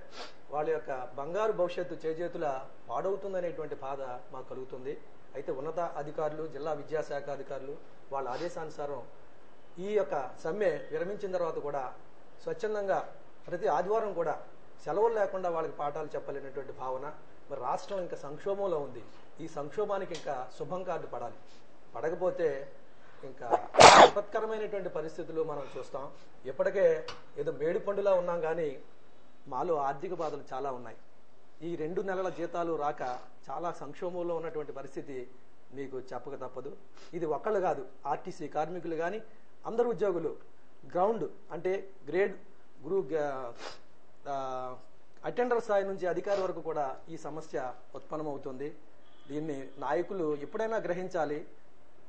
వాళ్ళ యొక్క బంగారు భవిష్యత్తు చేజేతుల పాడవుతుందనేటువంటి బాధ మాకు కలుగుతుంది. అయితే ఉన్నత అధికారులు, జిల్లా విద్యాశాఖ అధికారులు వాళ్ళ ఆదేశానుసారం ఈ యొక్క సమ్మె విరమించిన తర్వాత కూడా స్వచ్ఛందంగా ప్రతి ఆదివారం కూడా సెలవులు లేకుండా వాళ్ళకి పాఠాలు చెప్పలేనటువంటి భావన. మరి రాష్ట్రం ఇంకా సంక్షోభంలో ఉంది. ఈ సంక్షోభానికి ఇంకా శుభం కార్డు పడాలి. పడకపోతే ఇంకా విపత్కరమైనటువంటి పరిస్థితులు మనం చూస్తాం. ఇప్పటికే ఏదో మేడి పండులా ఉన్నాం, కానీ మాలో ఆర్థిక బాధలు చాలా ఉన్నాయి. ఈ 2 నెలల జీతాలు రాక చాలా సంక్షోభంలో ఉన్నటువంటి పరిస్థితి మీకు చెప్పక తప్పదు. ఇది ఒక్కళ్ళు కాదు, ఆర్టీసీ కార్మికులు కానీ అందరు ఉద్యోగులు గ్రౌండ్ అంటే గ్రేడ్ అటెండర్ స్థాయి నుంచి అధికారి వరకు కూడా ఈ సమస్య ఉత్పన్నమవుతుంది. దీన్ని నాయకులు ఎప్పుడైనా గ్రహించాలి.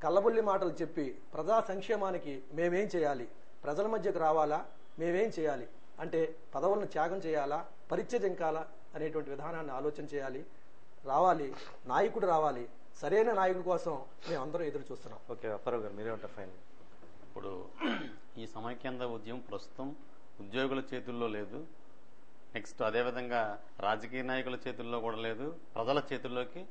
కల్లబుల్లి మాటలు చెప్పి ప్రజా సంక్షేమానికి మేమేం చేయాలి, ప్రజల మధ్యకు రావాలా, మేమేం చేయాలి అంటే పదవులను త్యాగం చేయాలా, పరిత్యజించాలా అనేటువంటి విధానాన్ని ఆలోచన చేయాలి. రావాలి, నాయకుడు రావాలి. సరైన నాయకుడి కోసం మేమందరం ఎదురు చూస్తున్నాం. ఓకే, అప్పారావు గారు మీరేమంటారు ఫైనల్? ఇప్పుడు ఈ సమైక్యాంధ్ర ఉద్యమం ప్రస్తుతం ఉద్యోగుల చేతుల్లో లేదు, నెక్స్ట్ అదేవిధంగా రాజకీయ నాయకుల చేతుల్లో కూడా లేదు, ప్రజల చేతుల్లోకి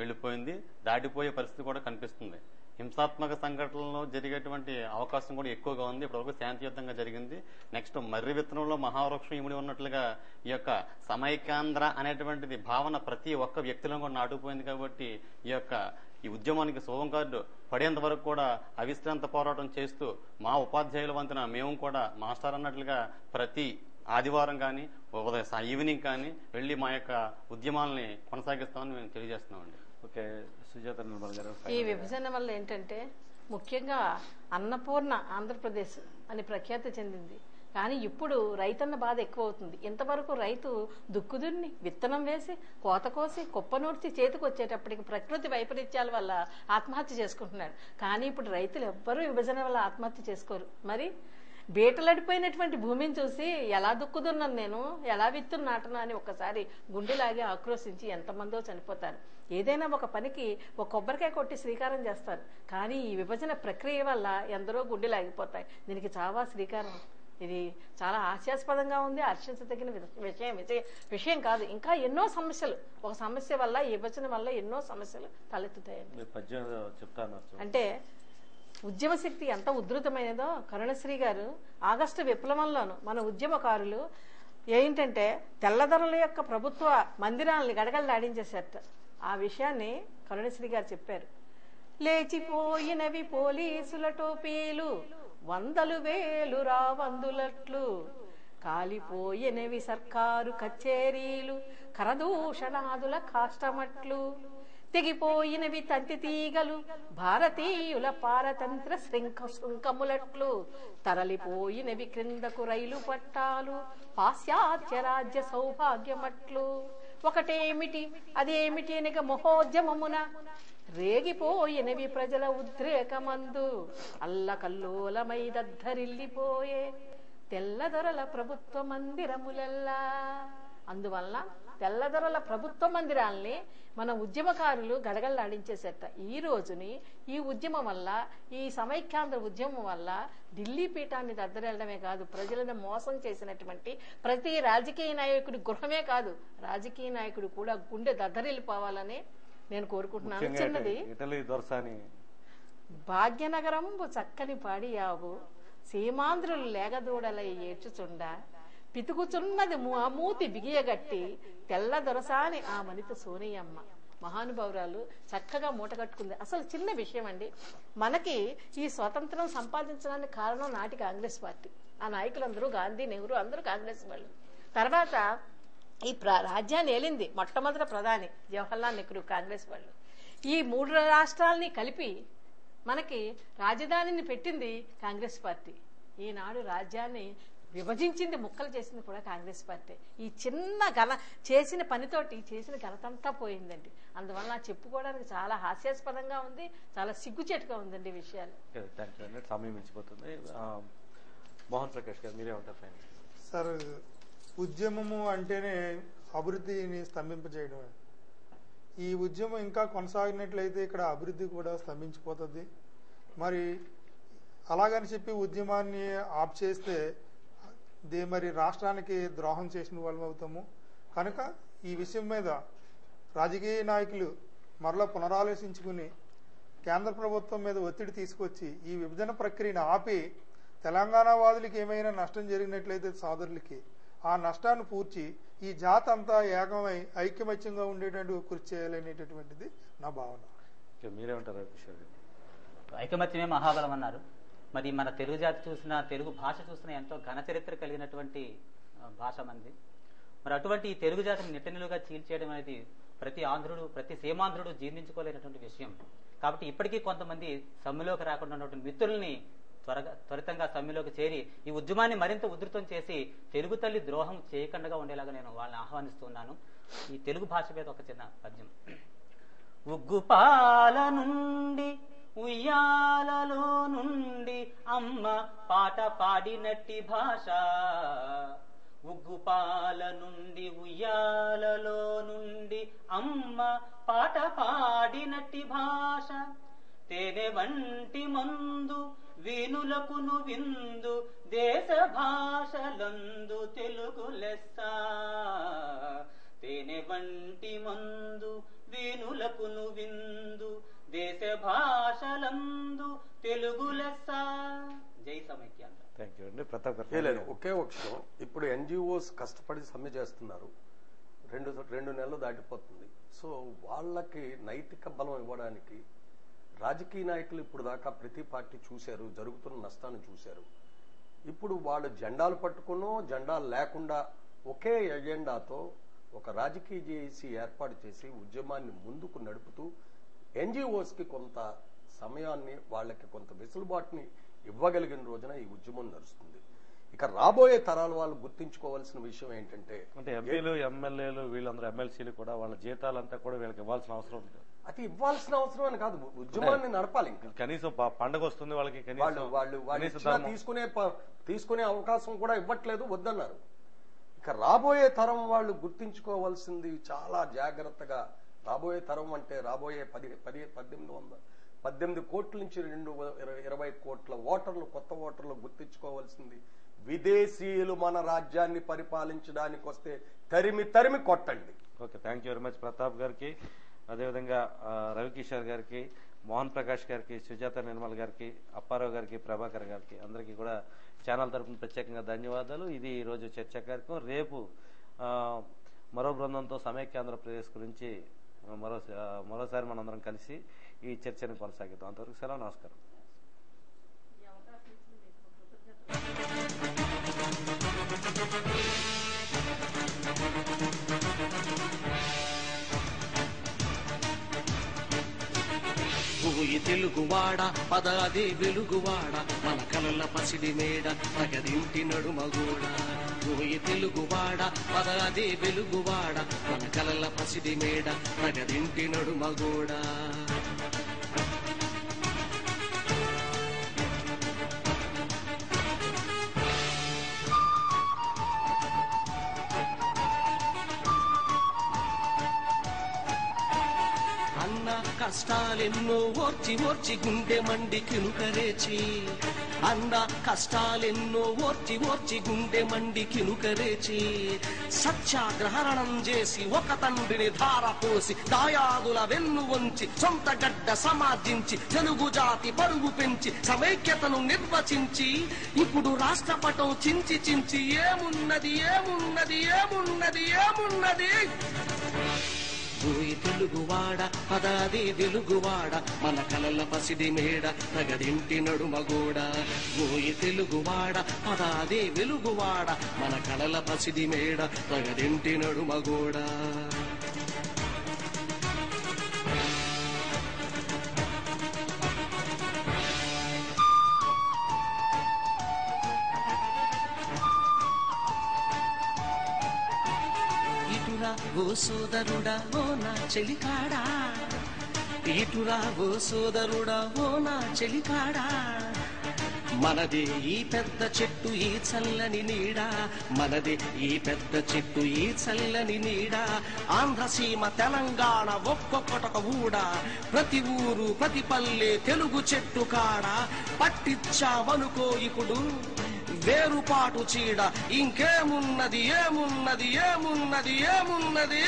వెళ్ళిపోయింది. దాటిపోయే పరిస్థితి కూడా కనిపిస్తుంది. హింసాత్మక సంఘటనలో జరిగేటువంటి అవకాశం కూడా ఎక్కువగా ఉంది. ఇప్పటివరకు శాంతియుతంగా జరిగింది. నెక్స్ట్ మర్రి విత్తనంలో మహావృక్షం ఇమిడి ఉన్నట్లుగా ఈ యొక్క సమైక్యాంధ్ర అనేటువంటిది భావన ప్రతి ఒక్క వ్యక్తిలో కూడా నాటుకుపోయింది. కాబట్టి ఈ ఉద్యమానికి శుభం కార్డు పడేంత వరకు కూడా అవిశ్రాంత పోరాటం చేస్తూ మా ఉపాధ్యాయుల వంతున మేము కూడా మాస్టర్ అన్నట్లుగా ప్రతి ఆదివారం కానీ ఈవినింగ్ కానీ వెళ్ళి మా యొక్క ఉద్యమాలని కొనసాగిస్తామని మేము తెలియజేస్తున్నామండి. ఓకే, సుజాత నిర్మల్ గారు. ఈ విభజన వల్ల ఏంటంటే ముఖ్యంగా అన్నపూర్ణ ఆంధ్రప్రదేశ్ అని ప్రఖ్యాతి చెందింది. కానీ ఇప్పుడు రైతన్న బాధ ఎక్కువ అవుతుంది. ఇంతవరకు రైతు దుక్కుదున్ని విత్తనం వేసి కోత కోసి కుప్పనూర్చి చేతికి వచ్చేటప్పటికి ప్రకృతి వైపరీత్యాల వల్ల ఆత్మహత్య చేసుకుంటున్నాడు. కానీ ఇప్పుడు రైతులు ఎవ్వరూ విభజన వల్ల ఆత్మహత్య చేసుకోరు. మరి బీటలడిపోయినటువంటి భూమిని చూసి ఎలా దుక్కుదున్నాను నేను, ఎలా విత్తును నాటను అని ఒక్కసారి గుండెలాగి ఆక్రోశించి ఎంతమందో చనిపోతారు. ఏదైనా ఒక పనికి ఒక కొబ్బరికాయ కొట్టి శ్రీకారం చేస్తారు. కానీ ఈ విభజన ప్రక్రియ వల్ల ఎందరో గుండెలాగిపోతాయి. దీనికి చావా శ్రీకారం. ఇది చాలా హాస్యాస్పదంగా ఉంది. హర్షించదగిన విషయం కాదు. ఇంకా ఎన్నో సమస్యలు, ఒక సమస్య వల్ల ఈ విభజన వల్ల ఎన్నో సమస్యలు తలెత్తుతాయండి. అంటే ఉద్యమ శక్తి ఎంత ఉధృతమైనదో కరుణశ్రీ గారు ఆగస్టు విప్లవంలోను మన ఉద్యమకారులు ఏంటంటే తెల్లదొరల యొక్క ప్రభుత్వ మందిరాలని గడగడలాడించేశారట. ఆ విషయాన్ని కరుణశ్రీ గారు చెప్పారు. లేచిపోయినవి పోలీసుల టోపీలు, వందలు వేలు రావందులట్లు, కాలిపోయినవి సర్కారు కచేరీలు, కరదూషణాదుల కాష్టమట్లు, తెగిపోయినవి తంతి తీగలు, భారతీయుల పారతంత్ర శృంఖములట్లు, తరలిపోయినవి క్రిందకు రైలు పట్టాలు, పాశ్చాత్య రాజ్య సౌభాగ్యమట్లు, ఒకటేమిటి అదేమిటి అనక మహోద్యమమున రేగిపోయినవి ప్రజల ఉద్రేకమందు, అల్లకల్లోలమై దద్దరిల్లిపోయే తెల్లదొరల ప్రభుత్వ మందిరములల్లా. అందువల్ల తెల్లదొరల ప్రభుత్వ మందిరాల్ని మన ఉద్యమకారులు గడగడలాడించేసేట. ఈ రోజుని ఈ ఉద్యమం వల్ల, ఈ సమైక్యాంధ్ర ఉద్యమం వల్ల ఢిల్లీ పీఠాన్ని దద్దరెళ్ళడమే కాదు, ప్రజలను మోసం చేసినటువంటి ప్రతి రాజకీయ నాయకుడి గృహమే కాదు, రాజకీయ నాయకుడు కూడా గుండె దద్దరిల్లిపోవాలని నేను కోరుకుంటున్నాను. చిన్నది, భాగ్యనగరంబు చక్కని పాడియావు, సీమాంధ్రులు లేగదూడలై ఏడ్చుచుండ, పితుకుచున్నది మూతి బిగియగట్టి, తెల్ల దొరసాని ఆ మనిత సోనియమ్మ. మహానుభావురాలు చక్కగా మూటగట్టుకుంది. అసలు చిన్న విషయం అండి. మనకి ఈ స్వాతంత్రం సంపాదించడానికి కారణం నాటి కాంగ్రెస్ పార్టీ. ఆ నాయకులందరూ గాంధీ, నెహ్రూ అందరూ కాంగ్రెస్ వాళ్ళు. తర్వాత ఈ రాజ్యాన్ని ఏలింది మొట్టమొదటి ప్రధాని జవహర్లాల్ నెహ్రూ, కాంగ్రెస్ వాళ్ళు. ఈ 3 రాష్ట్రాలని కలిపి మనకి రాజధానిని పెట్టింది కాంగ్రెస్ పార్టీ. ఈనాడు రాజ్యాన్ని విభజించింది, ముక్కలు చేసింది కూడా కాంగ్రెస్ పార్టీ. ఈ చిన్న చేసిన పనితోటి చేసిన ఘనతంతా పోయిందండి. అందువల్ల చెప్పుకోవడానికి చాలా హాస్యాస్పదంగా ఉంది, చాలా సిగ్గుచేటుగా ఉందండి ఈ విషయాలు. సమయం మించిపోతుంది. మోహన్ ప్రకాష్ గారు మీరేమంటారు? సార్, ఉద్యమము అంటేనే అభివృద్ధిని స్తంభింపజేయడమే. ఈ ఉద్యమం ఇంకా కొనసాగినట్లయితే ఇక్కడ అభివృద్ధి కూడా స్తంభించిపోతుంది. మరి అలాగని చెప్పి ఉద్యమాన్ని ఆప్ చేస్తే మరి రాష్ట్రానికి ద్రోహం చేసిన వాళ్ళం అవుతాము. కనుక ఈ విషయం మీద రాజకీయ నాయకులు మరలా పునరాలోచించుకుని కేంద్ర ప్రభుత్వం మీద ఒత్తిడి తీసుకొచ్చి ఈ విభజన ప్రక్రియను ఆపి తెలంగాణ వాదులకి ఏమైనా నష్టం జరిగినట్లయితే సోదరులకి ఆ నష్టాన్ని పూడ్చి ఈ జాతి అంతా ఏకమై ఐక్యమత్యంగా ఉండేటట్టు కృషి చేయాలనేటటువంటిది నా భావన. మీరేమంటారు? ఐకమత్యమే మహాబలం అన్నారు. మరి మన తెలుగు జాతి చూసిన, తెలుగు భాష చూసిన ఎంతో ఘన చరిత్ర కలిగినటువంటి భాష మంది. మరి అటువంటి ఈ తెలుగు జాతిని నిట్టనిలుగా చీల్చేయడం అనేది ప్రతి ఆంధ్రుడు, ప్రతి సీమాంధ్రుడు జీర్ణించుకోలేనటువంటి విషయం. కాబట్టి ఇప్పటికీ కొంతమంది సమ్మెలోకి రాకుండా ఉన్నటువంటి మిత్రుల్ని త్వరితంగా సమ్మెలోకి చేరి ఈ ఉద్యమాన్ని మరింత ఉధృతం చేసి తెలుగు తల్లి ద్రోహం చేయకుండా ఉండేలాగా నేను వాళ్ళని ఆహ్వానిస్తున్నాను. ఈ తెలుగు భాష మీద ఒక చిన్న పద్యం. ఉగ్గుపాల నుండి ఉయ్యాలలో నుండి అమ్మ పాట పాడినట్టి భాష, ఉగ్గుపాల నుండి ఉయ్యాలలో నుండి అమ్మ పాట పాడినట్టి భాష, తేనె వంటి మందు వీనులకును విందు, దేశ భాషలందు తెలుగు లెస్స, తేనె వంటి మందు వీనులకును విందు, దేశ భాష పాఠశాలందు తెలుగు లెస్స. జై సమైక్యాంధ్ర. థ్యాంక్ యూ అండి. ప్రతాప్ గారు. లేదు, ఒకే ఒక విషయం. ఇప్పుడు ఎన్జిఓస్ కష్టపడి సమ్మె చేస్తున్నారు, రెండు నెలలు దాటిపోతుంది. సో వాళ్ళకి నైతిక బలం ఇవ్వడానికి రాజకీయ నాయకులు ఇప్పుడు దాకా ప్రతి పార్టీ చూశారు, జరుగుతున్న నష్టాన్ని చూశారు. ఇప్పుడు వాళ్ళు జెండాలు పట్టుకునో జెండాలు లేకుండా ఒకే ఎజెండాతో ఒక రాజకీయ జేఏసీ ఏర్పాటు చేసి ఉద్యమాన్ని ముందుకు నడుపుతూ ఎన్జిఓస్కి కొంత సమయాన్ని, వాళ్ళకి కొంత వెసులుబాటుని ఇవ్వగలిగిన రోజున ఈ ఉద్యమం నడుస్తుంది. ఇక రాబోయే తరాల వాళ్ళు గుర్తించుకోవాల్సిన విషయం ఏంటంటే, అంటే ఎంపీలు, ఎమ్మెల్యేలు, వీళ్ళందరూ ఎమ్మెల్సీలు కూడా వాళ్ళ జీతాలంతా కూడా వీళ్ళకి ఇవ్వాల్సిన అవసరం ఉంది. అది ఇవ్వాల్సిన అవసరం అని కాదు, ఉద్యమాన్ని నడపాలి. ఇంకా కనీసం పండగ వస్తుంది వాళ్ళకి, తీసుకునే అవకాశం కూడా ఇవ్వట్లేదు, వద్దన్నారు. ఇక రాబోయే తరం వాళ్ళు గుర్తించుకోవాల్సింది చాలా జాగ్రత్తగా. రాబోయే తరం అంటే రాబోయే 18 కోట్ల నుంచి 220 కోట్ల ఓటర్లు, కొత్త ఓటర్లు గుర్తించుకోవాల్సింది, విదేశీయులు మన రాజ్యాన్ని పరిపాలించడానికి వస్తే తరిమి కొట్టండి. Okay, thank you very much Pratap గారికి, అదేవిధంగా రవికిషోర్ గారికి, మోహన్ ప్రకాష్ గారికి, సుజాత నిర్మల్ గారికి, అప్పారావు గారికి, ప్రభాకర్ గారికి, అందరికీ కూడా ఛానల్ తరఫున ప్రత్యేకంగా ధన్యవాదాలు. ఇది ఈరోజు చర్చా కార్యక్రమం. రేపు మరో బృందంతో సమైక్య ఆంధ్రప్రదేశ్ గురించి మరోసారి మనందరం కలిసి ఈ చర్చను కొనసాగిద్దాం. అంతవరకు సెలవు, నమస్కారం. ఓయి తెలుగువాడ పదాది వెలుగువాడ మన కలల పసిడి మేడ ప్రగదింటి నడుమగూడ. ఓయి తెలుగువాడ పదాది వెలుగువాడ మన కలల పసిడి మేడ ప్రగదింటి నడుమగూడ. కష్టాలెన్నో ఓర్చి గుండె మండి కినుకరేచి, అన్న కష్టాలెన్నో ఓర్చి గుండె మండి కినుకరేచి, సత్యాగ్రహణం చేసి ఒక తండ్రిని ధారపోసి దాయాదుల వెన్ను వంచి సొంత గడ్డ సమార్జించి తెలుగు జాతి పరుగు పెంచి సమైక్యతను నిర్వచించి ఇప్పుడు రాష్ట్రపటం చించి ఏమున్నది ఏమున్నది ఏమున్నది ఏమున్నది. ఓయి తెలుగువాడ పదాది వెలుగువాడ మన కలల పసిడి మేడ ప్రగదింటి నడుమగూడ. ఓయి తెలుగువాడ పదాది వెలుగువాడ మన కలల పసిడి మేడ ప్రగదింటి నడుమగూడ. ఓ సోదరుడా ఓ నా చెలికాడా, ఇటురా ఓ సోదరుడా ఓ నా చెలికాడా, మనదే ఈ పెద్ద చెట్టు ఈ చల్లని నీడ, మనదే ఈ పెద్ద చెట్టు ఈ చల్లని నీడ. ఆంధ్రసీమ తెలంగాణ ఒక్కొక్కటొక ఊడ, ప్రతి ఊరు ప్రతి పల్లె తెలుగు చెట్టు కాడ. పట్టించావనుకో ఇప్పుడు వేరుపాటు చీడ, ఇంకేమున్నది ఏమున్నది ఏమున్నది ఏమున్నది.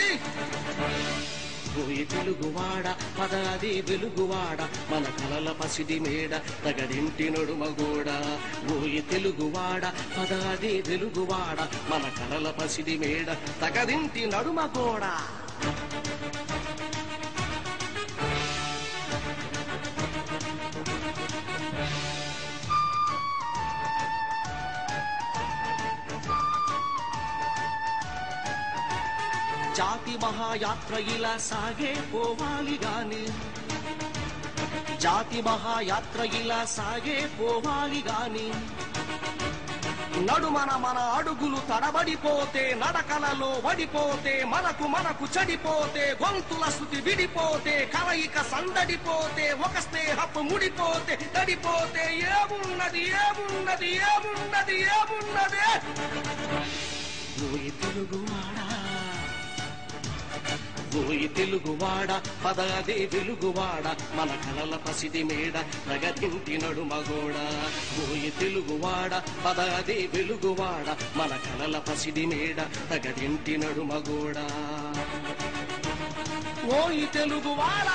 ఓయి తెలుగువాడ పదాది వెలుగువాడ మన కలల పసిడి మేడ ప్రగదింటి నడుమగూడ. ఓయి తెలుగువాడ పదాది వెలుగువాడ మన కలల పసిడి మేడ ప్రగదింటి నడుమగూడ. జాతి మహాయాత్ర ఇలా సాగే పోవాలి గాని, జాతి మహాయాత్ర ఇలా సాగే పోవాలి గాని, నడుమన మన అడుగులు తడబడిపోతే, నడకలలో వడిపోతే, మనకు చెడిపోతే, గొంతుల శృతి విడిపోతే, కలయిక సందడిపోతే, ఒక స్నేహపు ముడిపోతే, తడిపోతే ఏమున్నది ఏమున్నది ఏమున్నది ఏమున్నది. ఓయి తెలుగువాడా ఓయి తెలుగువాడ పదాది వెలుగువాడ మన కలల పసిడి మేడ ప్రగతింటి నడుమగూడ. ఓయి తెలుగువాడ పదాది వెలుగువాడ మన కలల పసిడి మేడ ప్రగతింటి నడుమగూడ. ఓయి తెలుగువాడ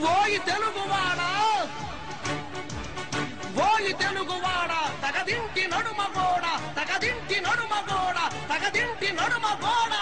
ఓయి తెలుగువాడా ఓయి తెలుగువాడా తగదింటి నడుమ గోడ తగదింటి నడుమ గోడ తగదింటి నడుమ గోడ